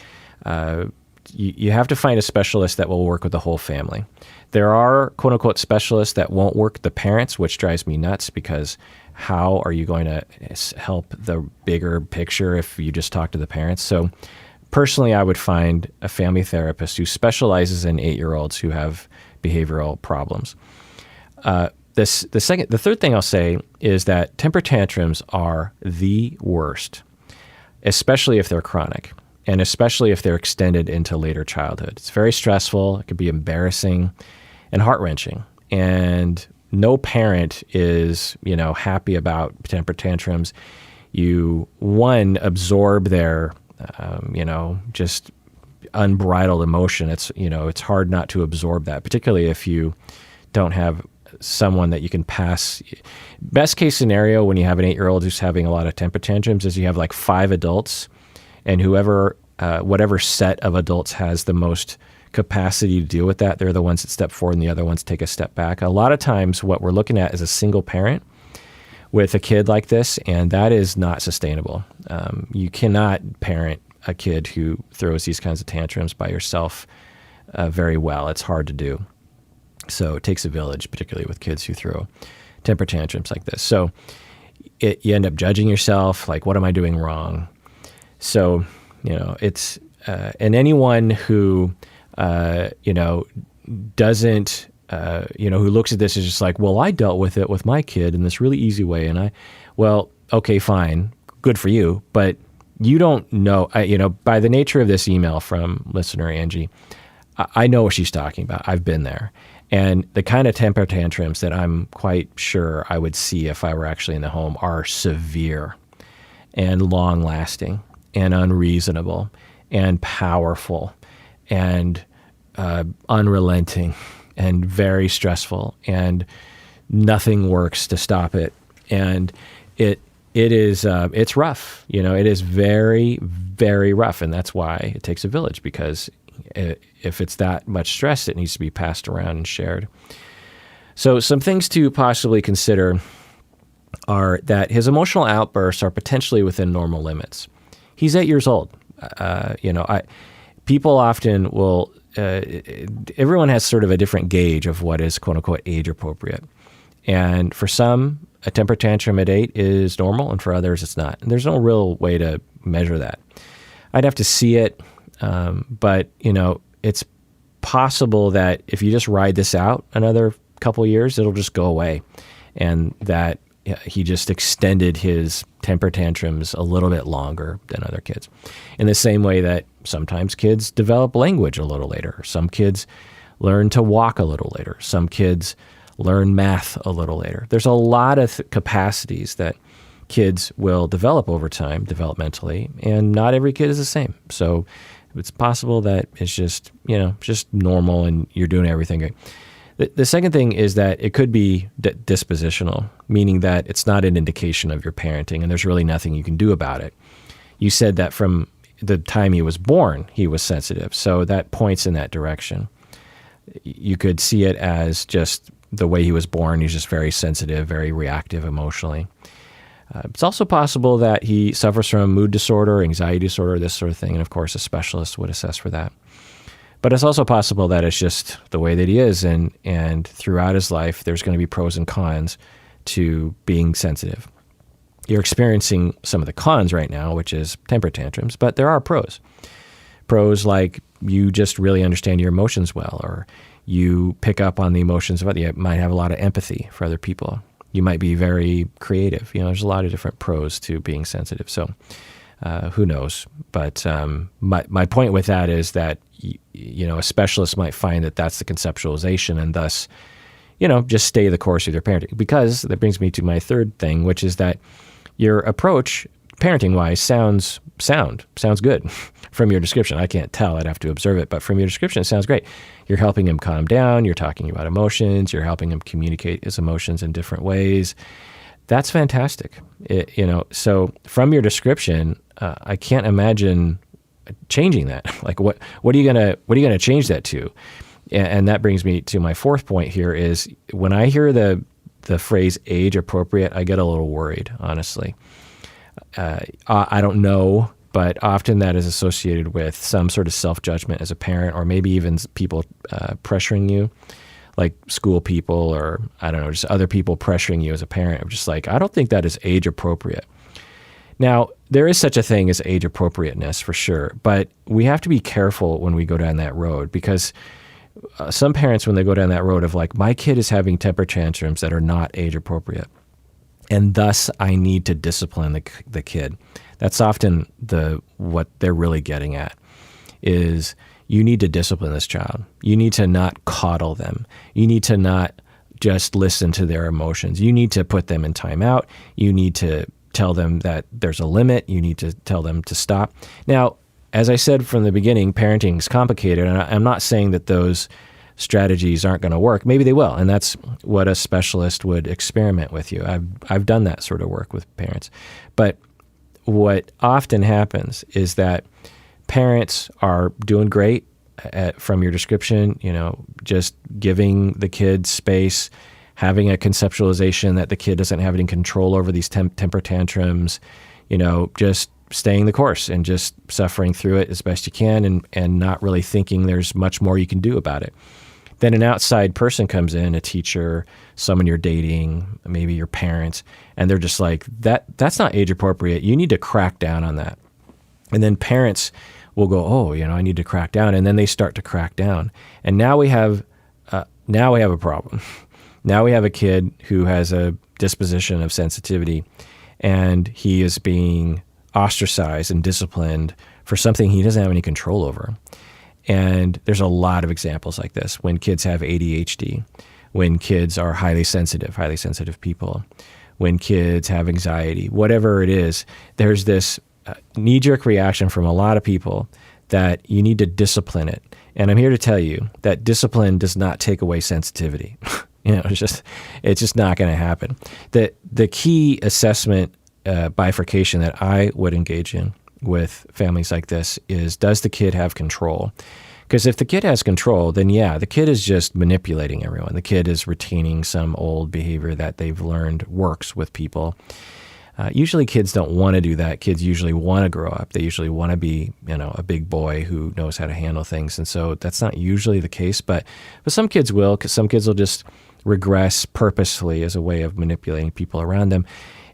you have to find a specialist that will work with the whole family. There are quote-unquote specialists that won't work with the parents, which drives me nuts, because how are you going to help the bigger picture if you just talk to the parents? So personally, I would find a family therapist who specializes in 8-year-olds who have behavioral problems. The third thing I'll say is that temper tantrums are the worst, especially if they're chronic, and especially if they're extended into later childhood. It's very stressful. It can be embarrassing and heart-wrenching. And no parent is, happy about temper tantrums. You, absorb their, just unbridled emotion. It's hard not to absorb that, particularly if you don't have someone that you can pass. Best case scenario when you have an 8-year-old who's having a lot of temper tantrums is you have like 5 adults, and whatever set of adults has the most capacity to deal with that, they're the ones that step forward and the other ones take a step back. A lot of times what we're looking at is a single parent with a kid like this, and that is not sustainable. You cannot parent a kid who throws these kinds of tantrums by yourself very well. It's hard to do. So it takes a village, particularly with kids who throw temper tantrums like this. So you end up judging yourself, like, what am I doing wrong? So, it's, and anyone who, doesn't, who looks at this is just like, well, I dealt with it with my kid in this really easy way. And okay, fine, good for you. But you don't know, by the nature of this email from listener Angie, I know what she's talking about. I've been there. And the kind of temper tantrums that I'm quite sure I would see if I were actually in the home are severe and long-lasting and unreasonable and powerful and unrelenting and very stressful, and nothing works to stop it. And it's rough. It is very, very rough. And that's why it takes a village, because if it's that much stress, it needs to be passed around and shared. So some things to possibly consider are that his emotional outbursts are potentially within normal limits. He's 8 years old. People often will, everyone has sort of a different gauge of what is quote unquote age appropriate. And for some, a temper tantrum at 8 is normal, and for others it's not. And there's no real way to measure that. I'd have to see it. But it's possible that if you just ride this out another couple of years, it'll just go away, and that he just extended his temper tantrums a little bit longer than other kids. In the same way that sometimes kids develop language a little later. Some kids learn to walk a little later. Some kids learn math a little later. There's a lot of capacities that kids will develop over time, developmentally, and not every kid is the same. So it's possible that it's just, just normal and you're doing everything great. The second thing is that it could be dispositional, meaning that it's not an indication of your parenting and there's really nothing you can do about it. You said that from the time he was born, he was sensitive. So that points in that direction. You could see it as just the way he was born. He's just very sensitive, very reactive emotionally. It's also possible that he suffers from mood disorder, anxiety disorder, this sort of thing. And of course, a specialist would assess for that. But it's also possible that it's just the way that he is. And throughout his life, there's going to be pros and cons to being sensitive. You're experiencing some of the cons right now, which is temper tantrums, but there are pros. Pros like you just really understand your emotions well, or you pick up on the emotions of others. You might have a lot of empathy for other people. You might be very creative. There's a lot of different pros to being sensitive. So who knows? But my point with that is that, a specialist might find that that's the conceptualization and thus, just stay the course with your parenting. Because that brings me to my third thing, which is that your approach, parenting-wise, sounds good from your description. I can't tell. I'd have to observe it. But from your description, it sounds great. You're helping him calm down. You're talking about emotions. You're helping him communicate his emotions in different ways. That's fantastic. So from your description, I can't imagine changing that. Like, what are you gonna change that to? And that brings me to my fourth point here is when I hear the phrase age appropriate, I get a little worried, honestly. I don't know, but often that is associated with some sort of self-judgment as a parent, or maybe even people pressuring you, like school people, or I don't know, just other people pressuring you as a parent. I'm just like, I don't think that is age appropriate. Now, there is such a thing as age appropriateness for sure, but we have to be careful when we go down that road, because some parents, when they go down that road of like, my kid is having temper tantrums that are not age appropriate, and thus I need to discipline the kid. That's often what they're really getting at is you need to discipline this child. You need to not coddle them. You need to not just listen to their emotions. You need to put them in timeout. You need to tell them that there's a limit. You need to tell them to stop. Now, as I said from the beginning, parenting is complicated, and I'm not saying that those strategies aren't going to work. Maybe they will, and that's what a specialist would experiment with you. I've done that sort of work with parents. But what often happens is that parents are doing great from your description, just giving the kid space, having a conceptualization that the kid doesn't have any control over these temper tantrums, just staying the course and just suffering through it as best you can and not really thinking there's much more you can do about it. Then an outside person comes in, a teacher, someone you're dating, maybe your parents, and they're just like, that's not age appropriate. You need to crack down on that. And then parents will go, oh, I need to crack down. And then they start to crack down. And now we have a problem. Now we have a kid who has a disposition of sensitivity, and he is being ostracized and disciplined for something he doesn't have any control over. And there's a lot of examples like this when kids have ADHD, when kids are highly sensitive people, when kids have anxiety, whatever it is, there's this knee-jerk reaction from a lot of people that you need to discipline it. And I'm here to tell you that discipline does not take away sensitivity. It's just not going to happen. The key assessment bifurcation that I would engage in with families like this is, does the kid have control? Because if the kid has control, then yeah, the kid is just manipulating everyone. The kid is retaining some old behavior that they've learned works with people. Usually kids don't want to do that. Kids usually want to grow up. They usually want to be, a big boy who knows how to handle things. And so that's not usually the case, but some kids will, because some kids will just regress purposefully as a way of manipulating people around them.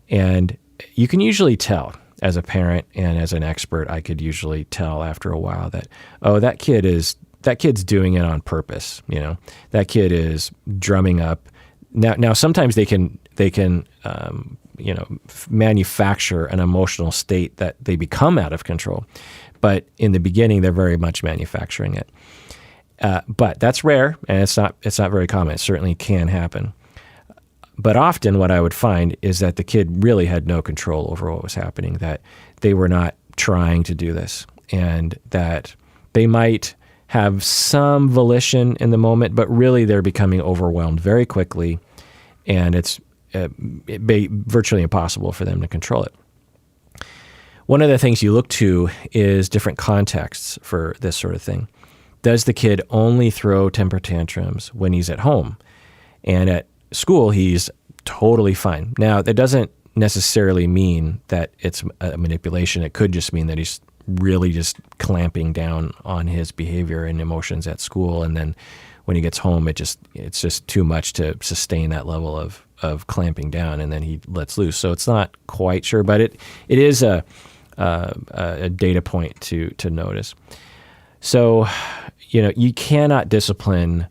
And you can usually tell. As a parent and as an expert, I could usually tell after a while that, oh, that kid's doing it on purpose. That kid is drumming up. Now sometimes they can manufacture an emotional state that they become out of control, but in the beginning they're very much manufacturing it. But that's rare, and it's not very common. It certainly can happen. But often what I would find is that the kid really had no control over what was happening, that they were not trying to do this, and that they might have some volition in the moment, but really they're becoming overwhelmed very quickly, and it's virtually impossible for them to control it. One of the things you look to is different contexts for this sort of thing. Does the kid only throw temper tantrums when he's at home? And at school, he's totally fine. Now, that doesn't necessarily mean that it's a manipulation. It could just mean that he's really just clamping down on his behavior and emotions at school, and then when he gets home, it's just too much to sustain that level of clamping down, and then he lets loose. So it's not quite sure, but it is a data point to notice. So, you cannot discipline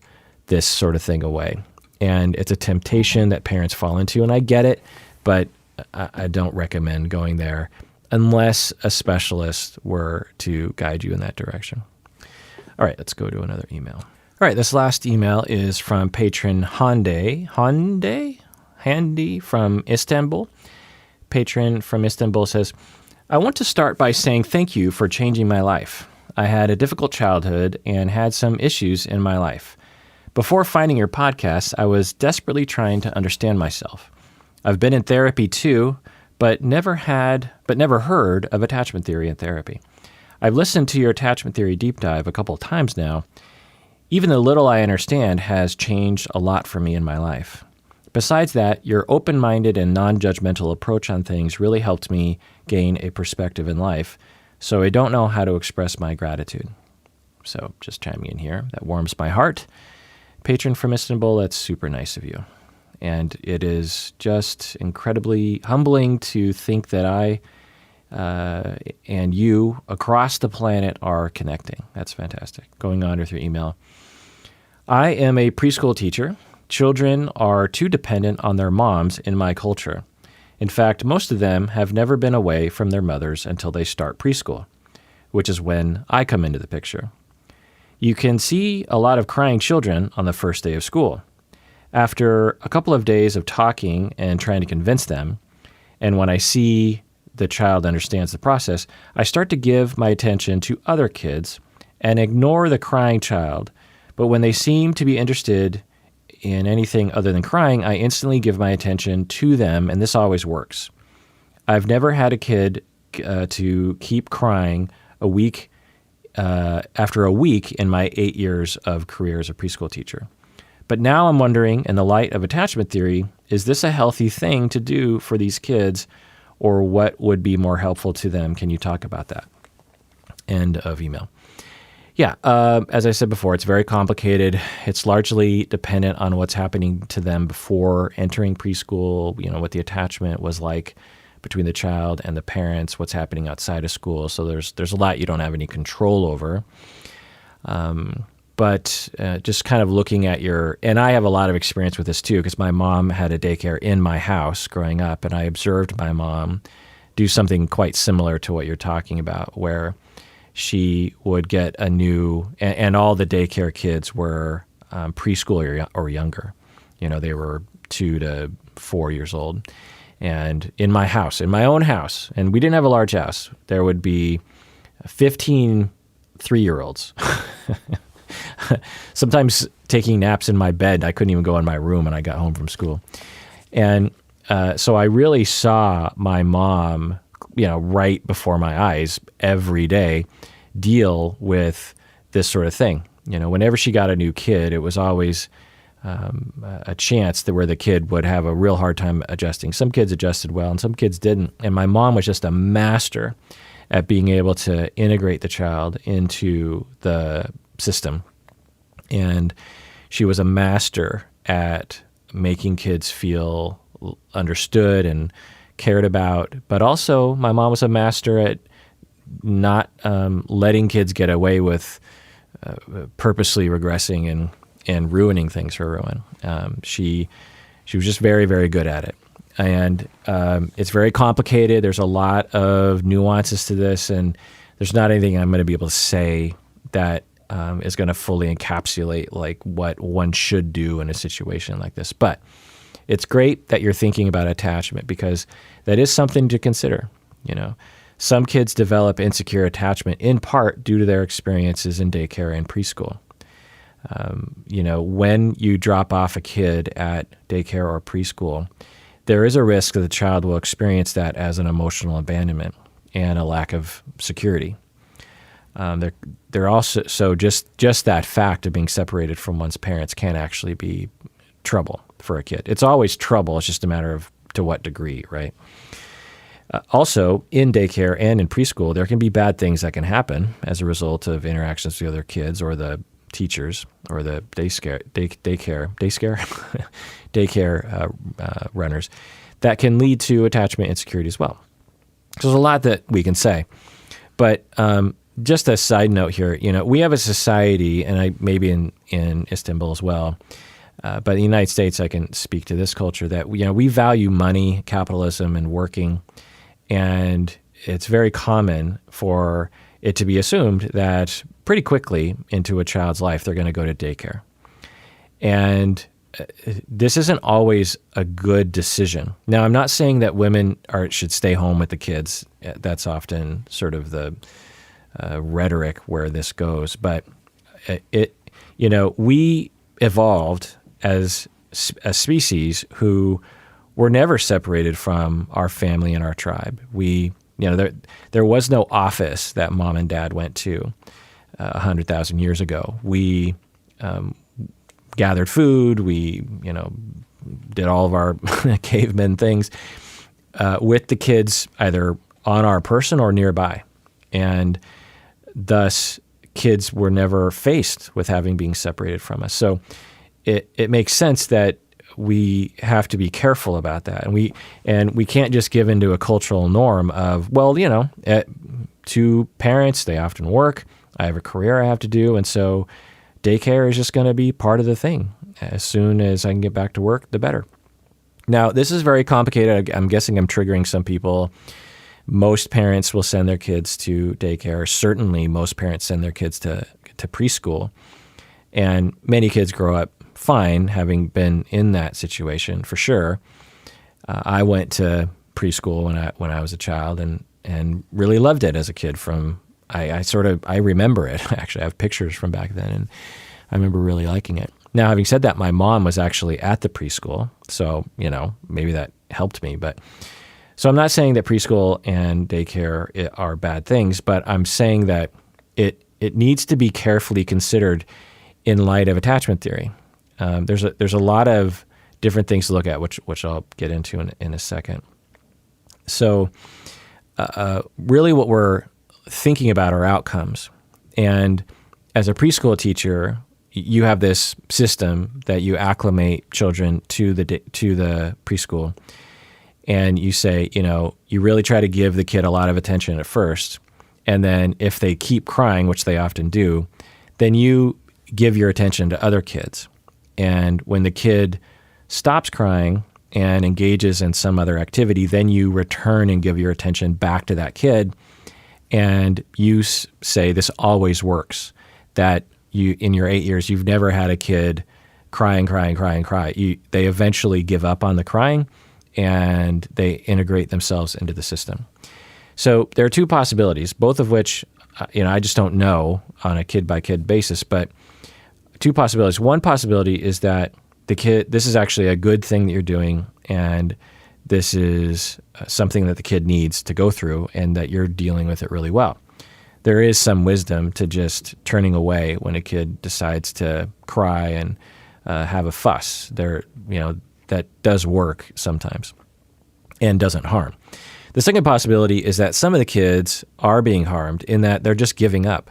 this sort of thing away, and it's a temptation that parents fall into, and I get it, but I don't recommend going there unless a specialist were to guide you in that direction. All right, let's go to another email. All right, this last email is from patron Handy from Istanbul. Patron from Istanbul says, I want to start by saying thank you for changing my life. I had a difficult childhood and had some issues in my life. Before finding your podcast, I was desperately trying to understand myself. I've been in therapy too, but never heard of attachment theory in therapy. I've listened to your attachment theory deep dive a couple of times now. Even the little I understand has changed a lot for me in my life. Besides that, your open-minded and non-judgmental approach on things really helped me gain a perspective in life, so I don't know how to express my gratitude. So just chiming in here, that warms my heart. Patron from Istanbul, that's super nice of you. And it is just incredibly humbling to think that I and you across the planet are connecting. That's fantastic. Going on with your email. I am a preschool teacher. Children are too dependent on their moms in my culture. In fact, most of them have never been away from their mothers until they start preschool, which is when I come into the picture. You can see a lot of crying children on the first day of school. After a couple of days of talking and trying to convince them, and when I see the child understands the process, I start to give my attention to other kids and ignore the crying child. But when they seem to be interested in anything other than crying, I instantly give my attention to them, and this always works. I've never had a kid to keep crying after a week in my 8 years of career as a preschool teacher. But now I'm wondering, in the light of attachment theory, is this a healthy thing to do for these kids, or what would be more helpful to them? Can you talk about that? End of email. Yeah, as I said before, it's very complicated. It's largely dependent on what's happening to them before entering preschool, what the attachment was like between the child and the parents, what's happening outside of school. So there's a lot you don't have any control over. But just kind of looking at and I have a lot of experience with this too, because my mom had a daycare in my house growing up, and I observed my mom do something quite similar to what you're talking about, where she would get and all the daycare kids were preschool or younger. They were 2 to 4 years old. And in my own house, and we didn't have a large house, there would be 15 3-year-olds. Sometimes taking naps in my bed. I couldn't even go in my room when I got home from school. And so I really saw my mom, right before my eyes every day deal with this sort of thing. Whenever she got a new kid, it was always a chance where the kid would have a real hard time adjusting. Some kids adjusted well and some kids didn't. And my mom was just a master at being able to integrate the child into the system. And she was a master at making kids feel understood and cared about. But also, my mom was a master at not letting kids get away with purposely regressing and ruining things for Rerun. She was just very, very good at it. And it's very complicated. There's a lot of nuances to this, and there's not anything I'm going to be able to say that is going to fully encapsulate like what one should do in a situation like this. But it's great that you're thinking about attachment because that is something to consider. Some kids develop insecure attachment in part due to their experiences in daycare and preschool. When you drop off a kid at daycare or preschool, there is a risk that the child will experience that as an emotional abandonment and a lack of security. They're also so just that fact of being separated from one's parents can actually be trouble for a kid. It's always trouble. It's just a matter of to what degree, right? Also, in daycare and in preschool, there can be bad things that can happen as a result of interactions with other kids or the teachers or the daycare runners that can lead to attachment insecurity as well. So there's a lot that we can say, but just a side note here, we have a society, and maybe in Istanbul as well, but in the United States, I can speak to this culture that we value money, capitalism, and working, and it's very common for it to be assumed that pretty quickly into a child's life, they're going to go to daycare. And this isn't always a good decision. Now, I'm not saying that women should stay home with the kids. That's often sort of the rhetoric where this goes. But we evolved as a species who were never separated from our family and our tribe. There was no office that mom and dad went to 100,000 years ago. We gathered food. We, did all of our caveman things with the kids either on our person or nearby. And thus, kids were never faced with being separated from us. So it makes sense that we have to be careful about that. And we can't just give into a cultural norm of, two parents, they often work. I have a career I have to do. And so daycare is just going to be part of the thing. As soon as I can get back to work, the better. Now, this is very complicated. I'm guessing I'm triggering some people. Most parents will send their kids to daycare. Certainly, most parents send their kids to preschool. And many kids grow up fine, having been in that situation for sure. I went to preschool when I was a child and really loved it as a kid. I remember it. Actually, I have pictures from back then, and I remember really liking it. Now, having said that, my mom was actually at the preschool, so maybe that helped me. So I'm not saying that preschool and daycare are bad things, but I'm saying that it needs to be carefully considered in light of attachment theory. There's a lot of different things to look at, which I'll get into in a second. So really what we're thinking about are outcomes. And as a preschool teacher, you have this system that you acclimate children to the preschool. And you say, you really try to give the kid a lot of attention at first. And then if they keep crying, which they often do, then you give your attention to other kids. And when the kid stops crying and engages in some other activity, then you return and give your attention back to that kid. And you say this always works, that in your 8 years, you've never had a kid cry. They eventually give up on the crying and they integrate themselves into the system. So there are two possibilities, both of which, I just don't know on a kid-by-kid basis, but two possibilities. One possibility is that this is actually a good thing that you're doing, and this is something that the kid needs to go through, and that you're dealing with it really well. There is some wisdom to just turning away when a kid decides to cry and have a fuss. That does work sometimes and doesn't harm. The second possibility is that some of the kids are being harmed in that they're just giving up.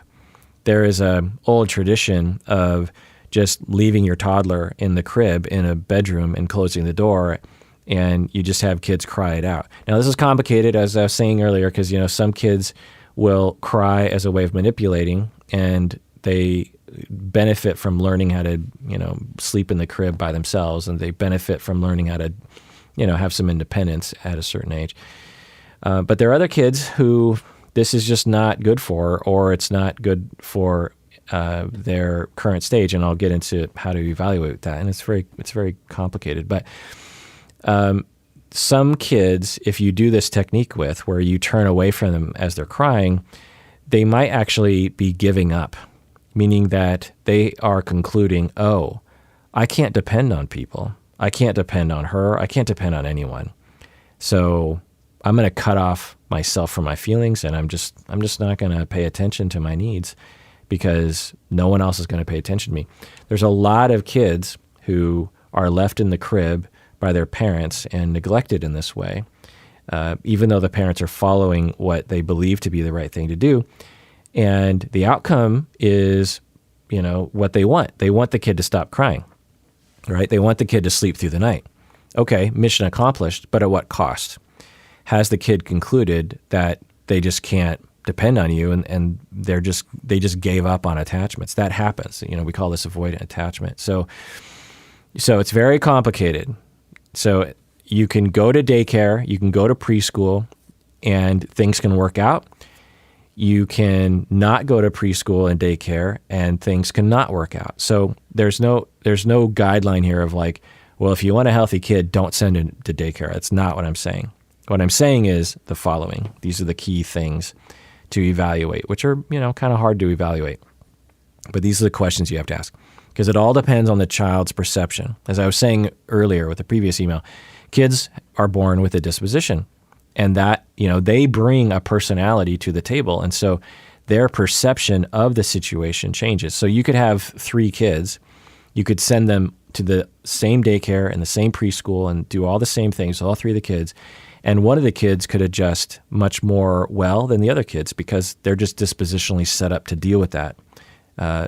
There is an old tradition of just leaving your toddler in the crib in a bedroom and closing the door, and you just have kids cry it out. Now, this is complicated, as I was saying earlier, because some kids will cry as a way of manipulating, and they benefit from learning how to, sleep in the crib by themselves, and they benefit from learning how to, have some independence at a certain age. But there are other kids who this is just not good for, or it's not good for their current stage, and I'll get into how to evaluate that. And it's very complicated. But Some kids, if you do this technique with, where you turn away from them as they're crying, they might actually be giving up, meaning that they are concluding, oh, I can't depend on people. I can't depend on her. I can't depend on anyone. So I'm going to cut off myself from my feelings, and I'm just not going to pay attention to my needs because no one else is going to pay attention to me. There's a lot of kids who are left in the crib by their parents and neglected in this way, even though the parents are following what they believe to be the right thing to do. And the outcome is, what they want. They want the kid to stop crying, right? They want the kid to sleep through the night. Okay, mission accomplished, but at what cost? Has the kid concluded that they just can't depend on you and they just gave up on attachments? That happens. We call this avoidant attachment. So it's very complicated. So you can go to daycare, you can go to preschool, and things can work out. You can not go to preschool and daycare, and things cannot work out. So there's no guideline here of like, well, if you want a healthy kid, don't send it to daycare. That's not what I'm saying. What I'm saying is the following. These are the key things to evaluate, which are, kind of hard to evaluate. But these are the questions you have to ask, because it all depends on the child's perception. As I was saying earlier with the previous email, kids are born with a disposition, and that, they bring a personality to the table. And so their perception of the situation changes. So you could have 3 kids. You could send them to the same daycare and the same preschool and do all the same things, all 3 of the kids. And one of the kids could adjust much more well than the other kids because they're just dispositionally set up to deal with that.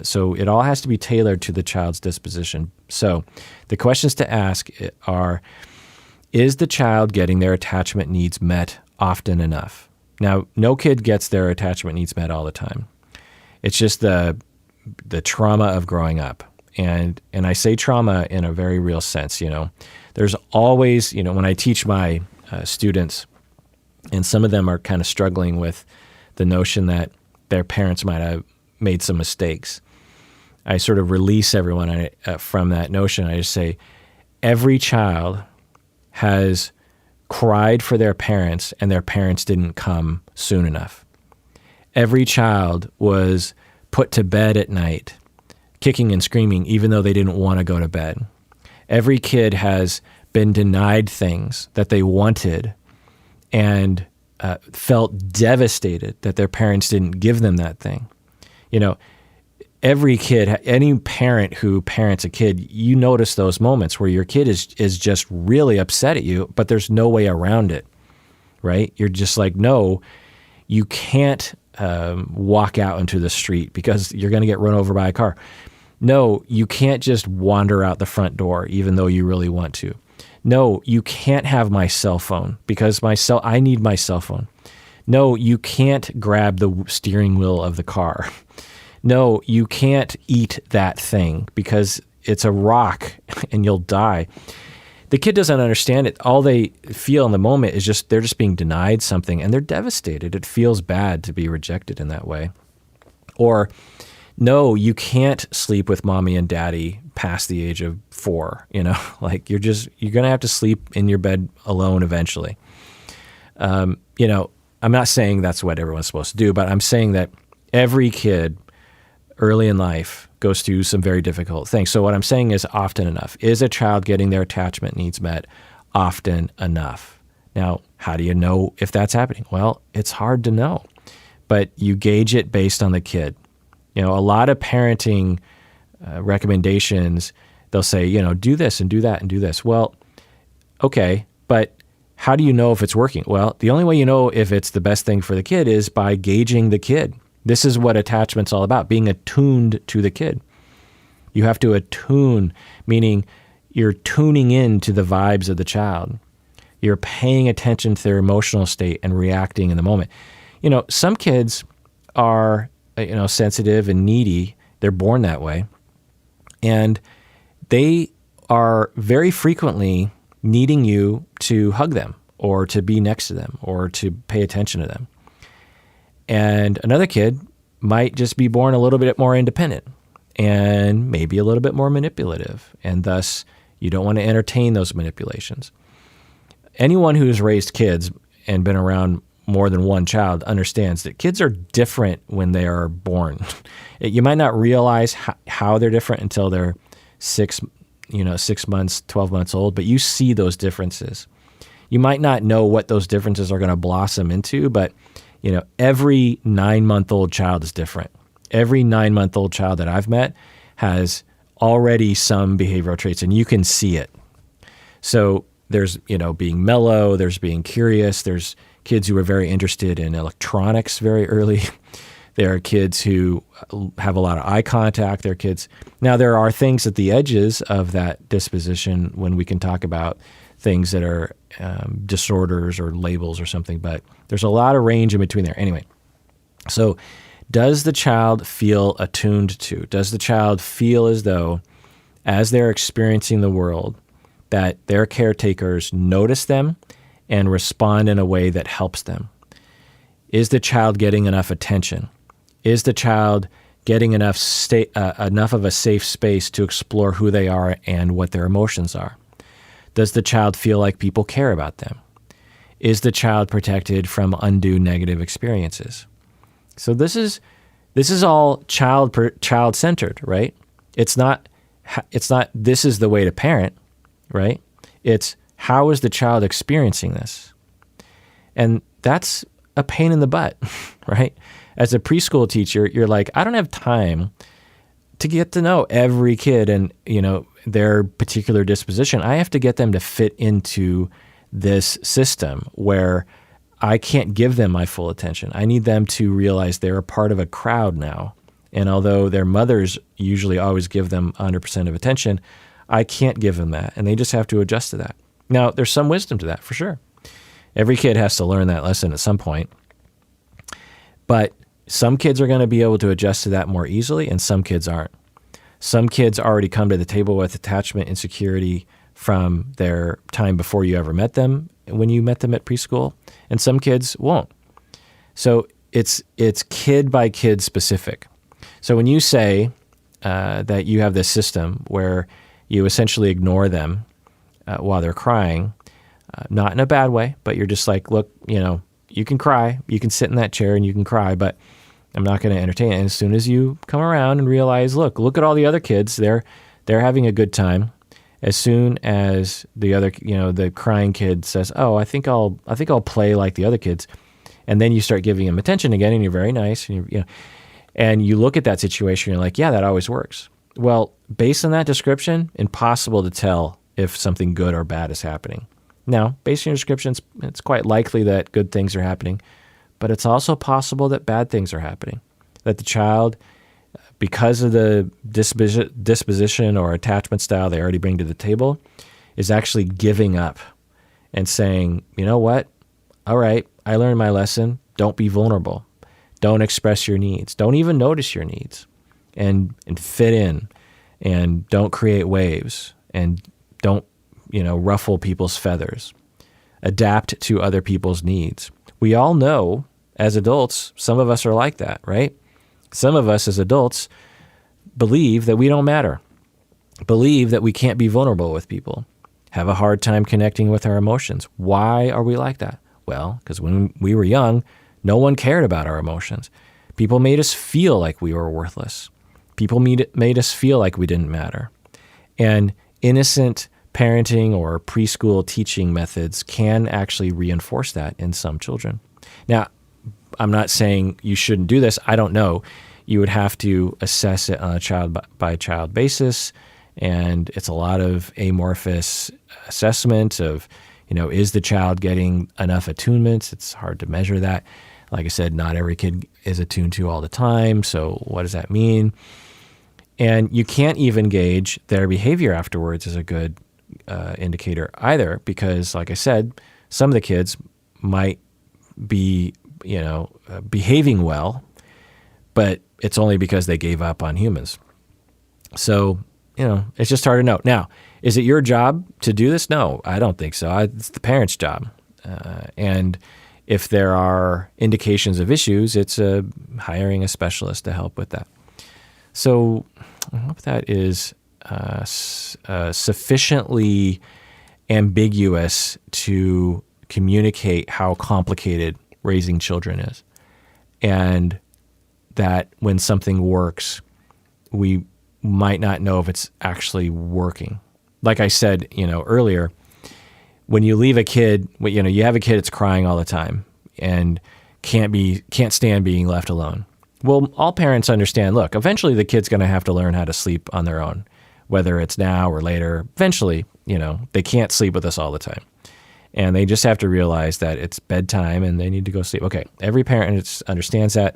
So it all has to be tailored to the child's disposition. So the questions to ask are, is the child getting their attachment needs met often enough? Now, no kid gets their attachment needs met all the time. It's just the trauma of growing up. And I say trauma in a very real sense. There's always, when I teach my students, and some of them are kind of struggling with the notion that their parents might have made some mistakes, I sort of release everyone from that notion. I just say, every child has cried for their parents and their parents didn't come soon enough. Every child was put to bed at night kicking and screaming even though they didn't want to go to bed. Every kid has been denied things that they wanted and felt devastated that their parents didn't give them that thing. Every kid, any parent who parents a kid, you notice those moments where your kid is just really upset at you, but there's no way around it, right? You're just like, no, you can't walk out into the street because you're going to get run over by a car. No, you can't just wander out the front door even though you really want to. No, you can't have my cell phone because I need my cell phone. No, you can't grab the steering wheel of the car. No, you can't eat that thing because it's a rock and you'll die. The kid doesn't understand it. All they feel in the moment is they're just being denied something and they're devastated. It feels bad to be rejected in that way. Or, no, you can't sleep with mommy and daddy past the age of 4, like you're going to have to sleep in your bed alone eventually. I'm not saying that's what everyone's supposed to do, but I'm saying that every kid early in life goes through some very difficult things. So what I'm saying is often enough. Is a child getting their attachment needs met often enough? Now, how do you know if that's happening? Well, it's hard to know, but you gauge it based on the kid. A lot of parenting recommendations, they'll say, do this and do that and do this. Well, okay, but how do you know if it's working? Well, the only way you know if it's the best thing for the kid is by gauging the kid. This is what attachment's all about, being attuned to the kid. You have to attune, meaning you're tuning in to the vibes of the child. You're paying attention to their emotional state and reacting in the moment. Some kids are, sensitive and needy. They're born that way. And they are very frequently needing you to hug them or to be next to them or to pay attention to them. And another kid might just be born a little bit more independent and maybe a little bit more manipulative. And thus, you don't want to entertain those manipulations. anyone who's raised kids and been around more than one child understands that kids are different when they are born. You might not realize how they're different until they're 6 months, 12 months old, but you see those differences. You might not know what those differences are going to blossom into, but every 9-month-old child is different. Every 9-month-old child that I've met has already some behavioral traits, and you can see it. So there's, being mellow, there's being curious, there's kids who are very interested in electronics very early. There are kids who have a lot of eye contact. There are kids. Now, there are things at the edges of that disposition when we can talk about things that are disorders or labels or something, but there's a lot of range in between there. Anyway, so does the child feel attuned to? Does the child feel as though, as they're experiencing the world, that their caretakers notice them and respond in a way that helps them? Is the child getting enough attention? Is the child getting enough of a safe space to explore who they are and what their emotions are? Does the child feel like people care about them? Is the child protected from undue negative experiences? So this is all child-centered, right? It's not this is the way to parent, right? It's how is the child experiencing this? And that's a pain in the butt, right? As a preschool teacher, you're like, I don't have time to get to know every kid and, their particular disposition. I have to get them to fit into this system where I can't give them my full attention. I need them to realize they're a part of a crowd now. And although their mothers usually always give them 100% of attention, I can't give them that. And they just have to adjust to that. Now, there's some wisdom to that, for sure. Every kid has to learn that lesson at some point. But some kids are going to be able to adjust to that more easily, and some kids aren't. Some kids already come to the table with attachment insecurity from their time before you ever met them, when you met them at preschool, and some kids won't. So it's kid by kid specific. So when you say that you have this system where you essentially ignore them while they're crying, not in a bad way, but you're just like, look, you can cry, you can sit in that chair and you can cry, but I'm not going to entertain it. And as soon as you come around and realize, look at all the other kids, they're having a good time. As soon as the other, the crying kid says, "Oh, I think I'll play like the other kids," and then you start giving him attention again, and you're very nice, and and you look at that situation, and you're like, "Yeah, that always works." Well, based on that description, impossible to tell if something good or bad is happening. Now, based on your descriptions, it's quite likely that good things are happening, but it's also possible that bad things are happening. That the child, because of the disposition or attachment style they already bring to the table, is actually giving up and saying, you know what? All right, I learned my lesson. Don't be vulnerable. Don't express your needs. Don't even notice your needs. And fit in. And don't create waves. And don't, ruffle people's feathers. Adapt to other people's needs. We all know, as adults, some of us are like that, right? Some of us as adults believe that we don't matter, believe that we can't be vulnerable with people, have a hard time connecting with our emotions. Why are we like that? Well, because when we were young, no one cared about our emotions. People made us feel like we were worthless. People made us feel like we didn't matter. And innocent parenting or preschool teaching methods can actually reinforce that in some children. Now, I'm not saying you shouldn't do this. I don't know. You would have to assess it on a child-by-child basis, and it's a lot of amorphous assessment of, is the child getting enough attunements? It's hard to measure that. Like I said, not every kid is attuned to all the time, so what does that mean? And you can't even gauge their behavior afterwards as a good indicator either, because, like I said, some of the kids might be behaving well, but it's only because they gave up on humans. So, it's just hard to know. Now, is it your job to do this? No, I don't think so. It's the parent's job. And if there are indications of issues, it's hiring a specialist to help with that. So I hope that is sufficiently ambiguous to communicate how complicated raising children is. And that when something works, we might not know if it's actually working. Like I said, earlier, when you leave a kid, you have a kid that's crying all the time and can't stand being left alone. Well, all parents understand, look, eventually the kid's going to have to learn how to sleep on their own, whether it's now or later. Eventually, they can't sleep with us all the time. And they just have to realize that it's bedtime and they need to go sleep. Okay, every parent understands that.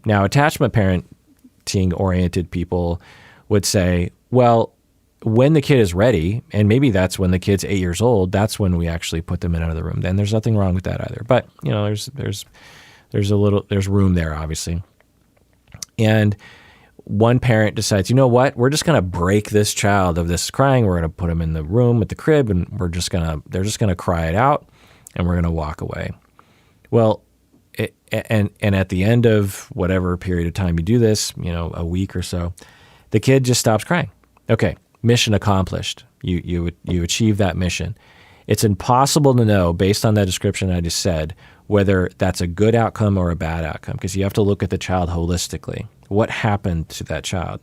Now, attachment parenting-oriented people would say, well, when the kid is ready, and maybe that's when the kid's 8 years old, that's when we actually put them in another room. Then there's nothing wrong with that either. But there's room there, obviously. And one parent decides, you know what, we're just going to break this child of this crying. We're going to put him in the room at the crib, and they're just going to cry it out, and we're going to walk away. Well, and at the end of whatever period of time you do this, a week or so, the kid just stops crying. Okay, mission accomplished. You achieve that mission. It's impossible to know, based on that description I just said, whether that's a good outcome or a bad outcome, because you have to look at the child holistically. What happened to that child?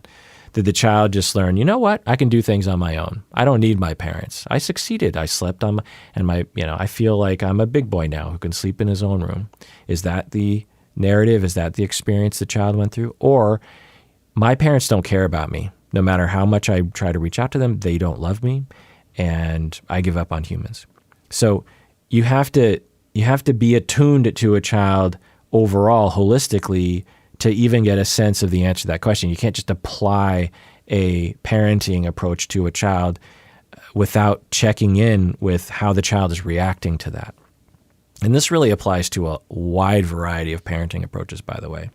Did the child just learn, you know what, I can do things on my own. I don't need my parents. I succeeded. I slept on I feel like I'm a big boy now who can sleep in his own room. Is that the narrative? Is that the experience the child went through? Or my parents don't care about me. No matter how much I try to reach out to them, they don't love me, and I give up on humans. So you have to be attuned to a child overall, holistically, to even get a sense of the answer to that question. You can't just apply a parenting approach to a child without checking in with how the child is reacting to that. And this really applies to a wide variety of parenting approaches, by the way.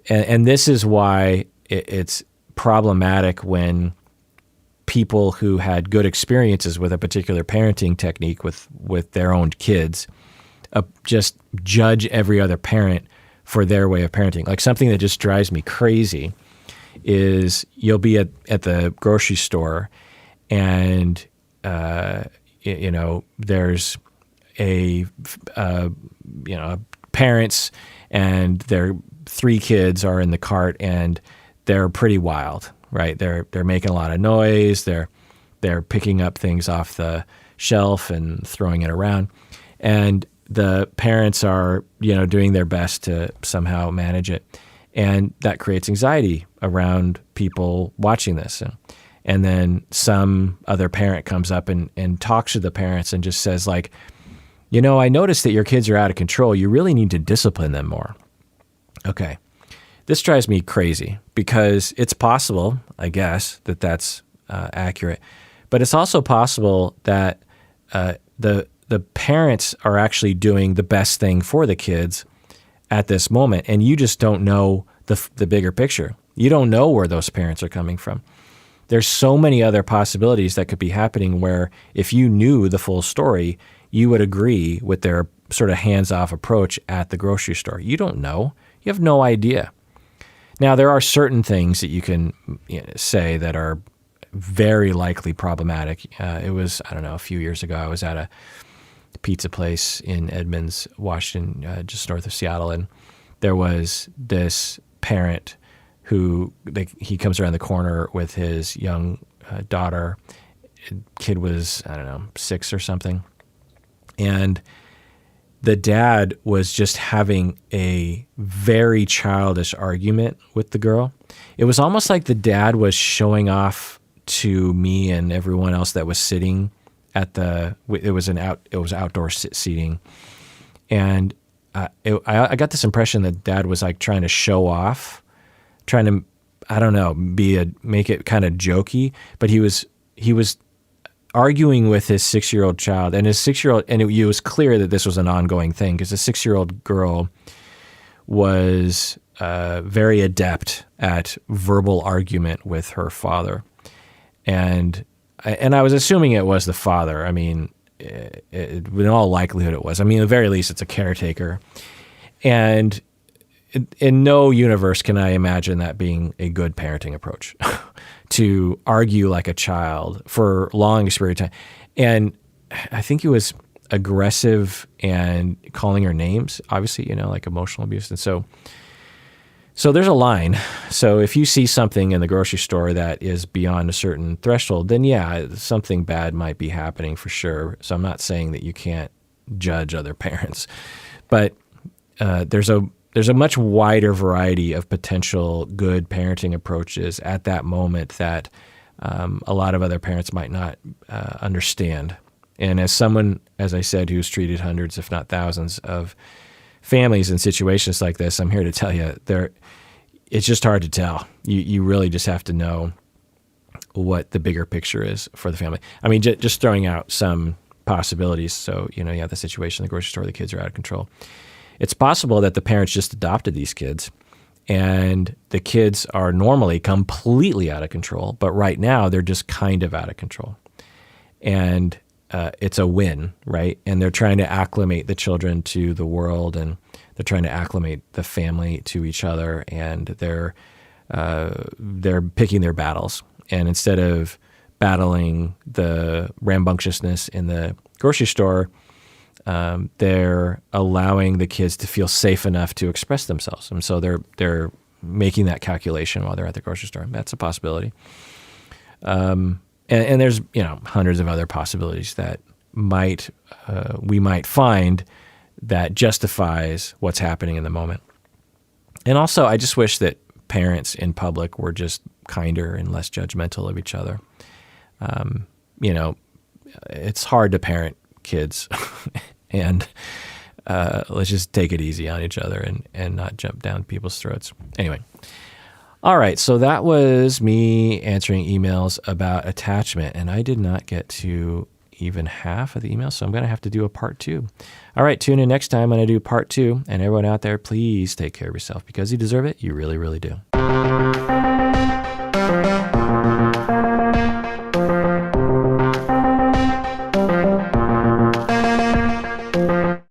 And this is why it's problematic when people who had good experiences with a particular parenting technique with their own kids just judge every other parent for their way of parenting. Like, something that just drives me crazy is you'll be at the grocery store and there's parents and their 3 kids are in the cart and they're pretty wild, right? They're making a lot of noise. They're picking up things off the shelf and throwing it around, and the parents are doing their best to somehow manage it, and that creates anxiety around people watching this. And then some other parent comes up and talks to the parents and just says, like, I noticed that your kids are out of control. You really need to discipline them more. Okay. This drives me crazy because it's possible, I guess, that that's accurate. But it's also possible that the parents are actually doing the best thing for the kids at this moment, and you just don't know the bigger picture. You don't know where those parents are coming from. There's so many other possibilities that could be happening where if you knew the full story, you would agree with their sort of hands-off approach at the grocery store. You don't know. You have no idea. Now, there are certain things that you can say that are very likely problematic. It was, a few years ago, I was at a pizza place in Edmonds, Washington, just north of Seattle, and there was this parent who he comes around the corner with his young daughter. Kid was, 6 or something, and the dad was just having a very childish argument with the girl. It was almost like the dad was showing off to me and everyone else that was sitting at it was outdoor seating. And I got this impression that dad was like trying to show off, trying to, make it kind of jokey, but he was arguing with his 6-year-old child, and his 6-year-old, and it was clear that this was an ongoing thing because the 6-year-old girl was very adept at verbal argument with her father, and I was assuming it was the father. I mean, in all likelihood, it was. I mean, at the very least, it's a caretaker, and in no universe can I imagine that being a good parenting approach to argue like a child for long period of time. And I think he was aggressive and calling her names, obviously, like emotional abuse. And so there's a line. So if you see something in the grocery store that is beyond a certain threshold, then yeah, something bad might be happening for sure. So I'm not saying that you can't judge other parents, but there's a much wider variety of potential good parenting approaches at that moment that a lot of other parents might not understand. And as someone, as I said, who's treated hundreds, if not thousands, of families in situations like this, I'm here to tell you, it's just hard to tell. You really just have to know what the bigger picture is for the family. I mean, just throwing out some possibilities. So, you have the situation in the grocery store, the kids are out of control. It's possible that the parents just adopted these kids and the kids are normally completely out of control, but right now they're just kind of out of control. And it's a win, right? And they're trying to acclimate the children to the world, and they're trying to acclimate the family to each other, and they're picking their battles. And instead of battling the rambunctiousness in the grocery store, they're allowing the kids to feel safe enough to express themselves. And so they're making that calculation while they're at the grocery store. That's a possibility. And there's, hundreds of other possibilities that we might find that justifies what's happening in the moment. And also, I just wish that parents in public were just kinder and less judgmental of each other. It's hard to parent kids, and let's just take it easy on each other and not jump down people's throats. Anyway. All right, so that was me answering emails about attachment, and I did not get to even half of the emails, so I'm going to have to do a part 2. All right, tune in next time when I do part 2, and everyone out there, please take care of yourself because you deserve it. You really, really do.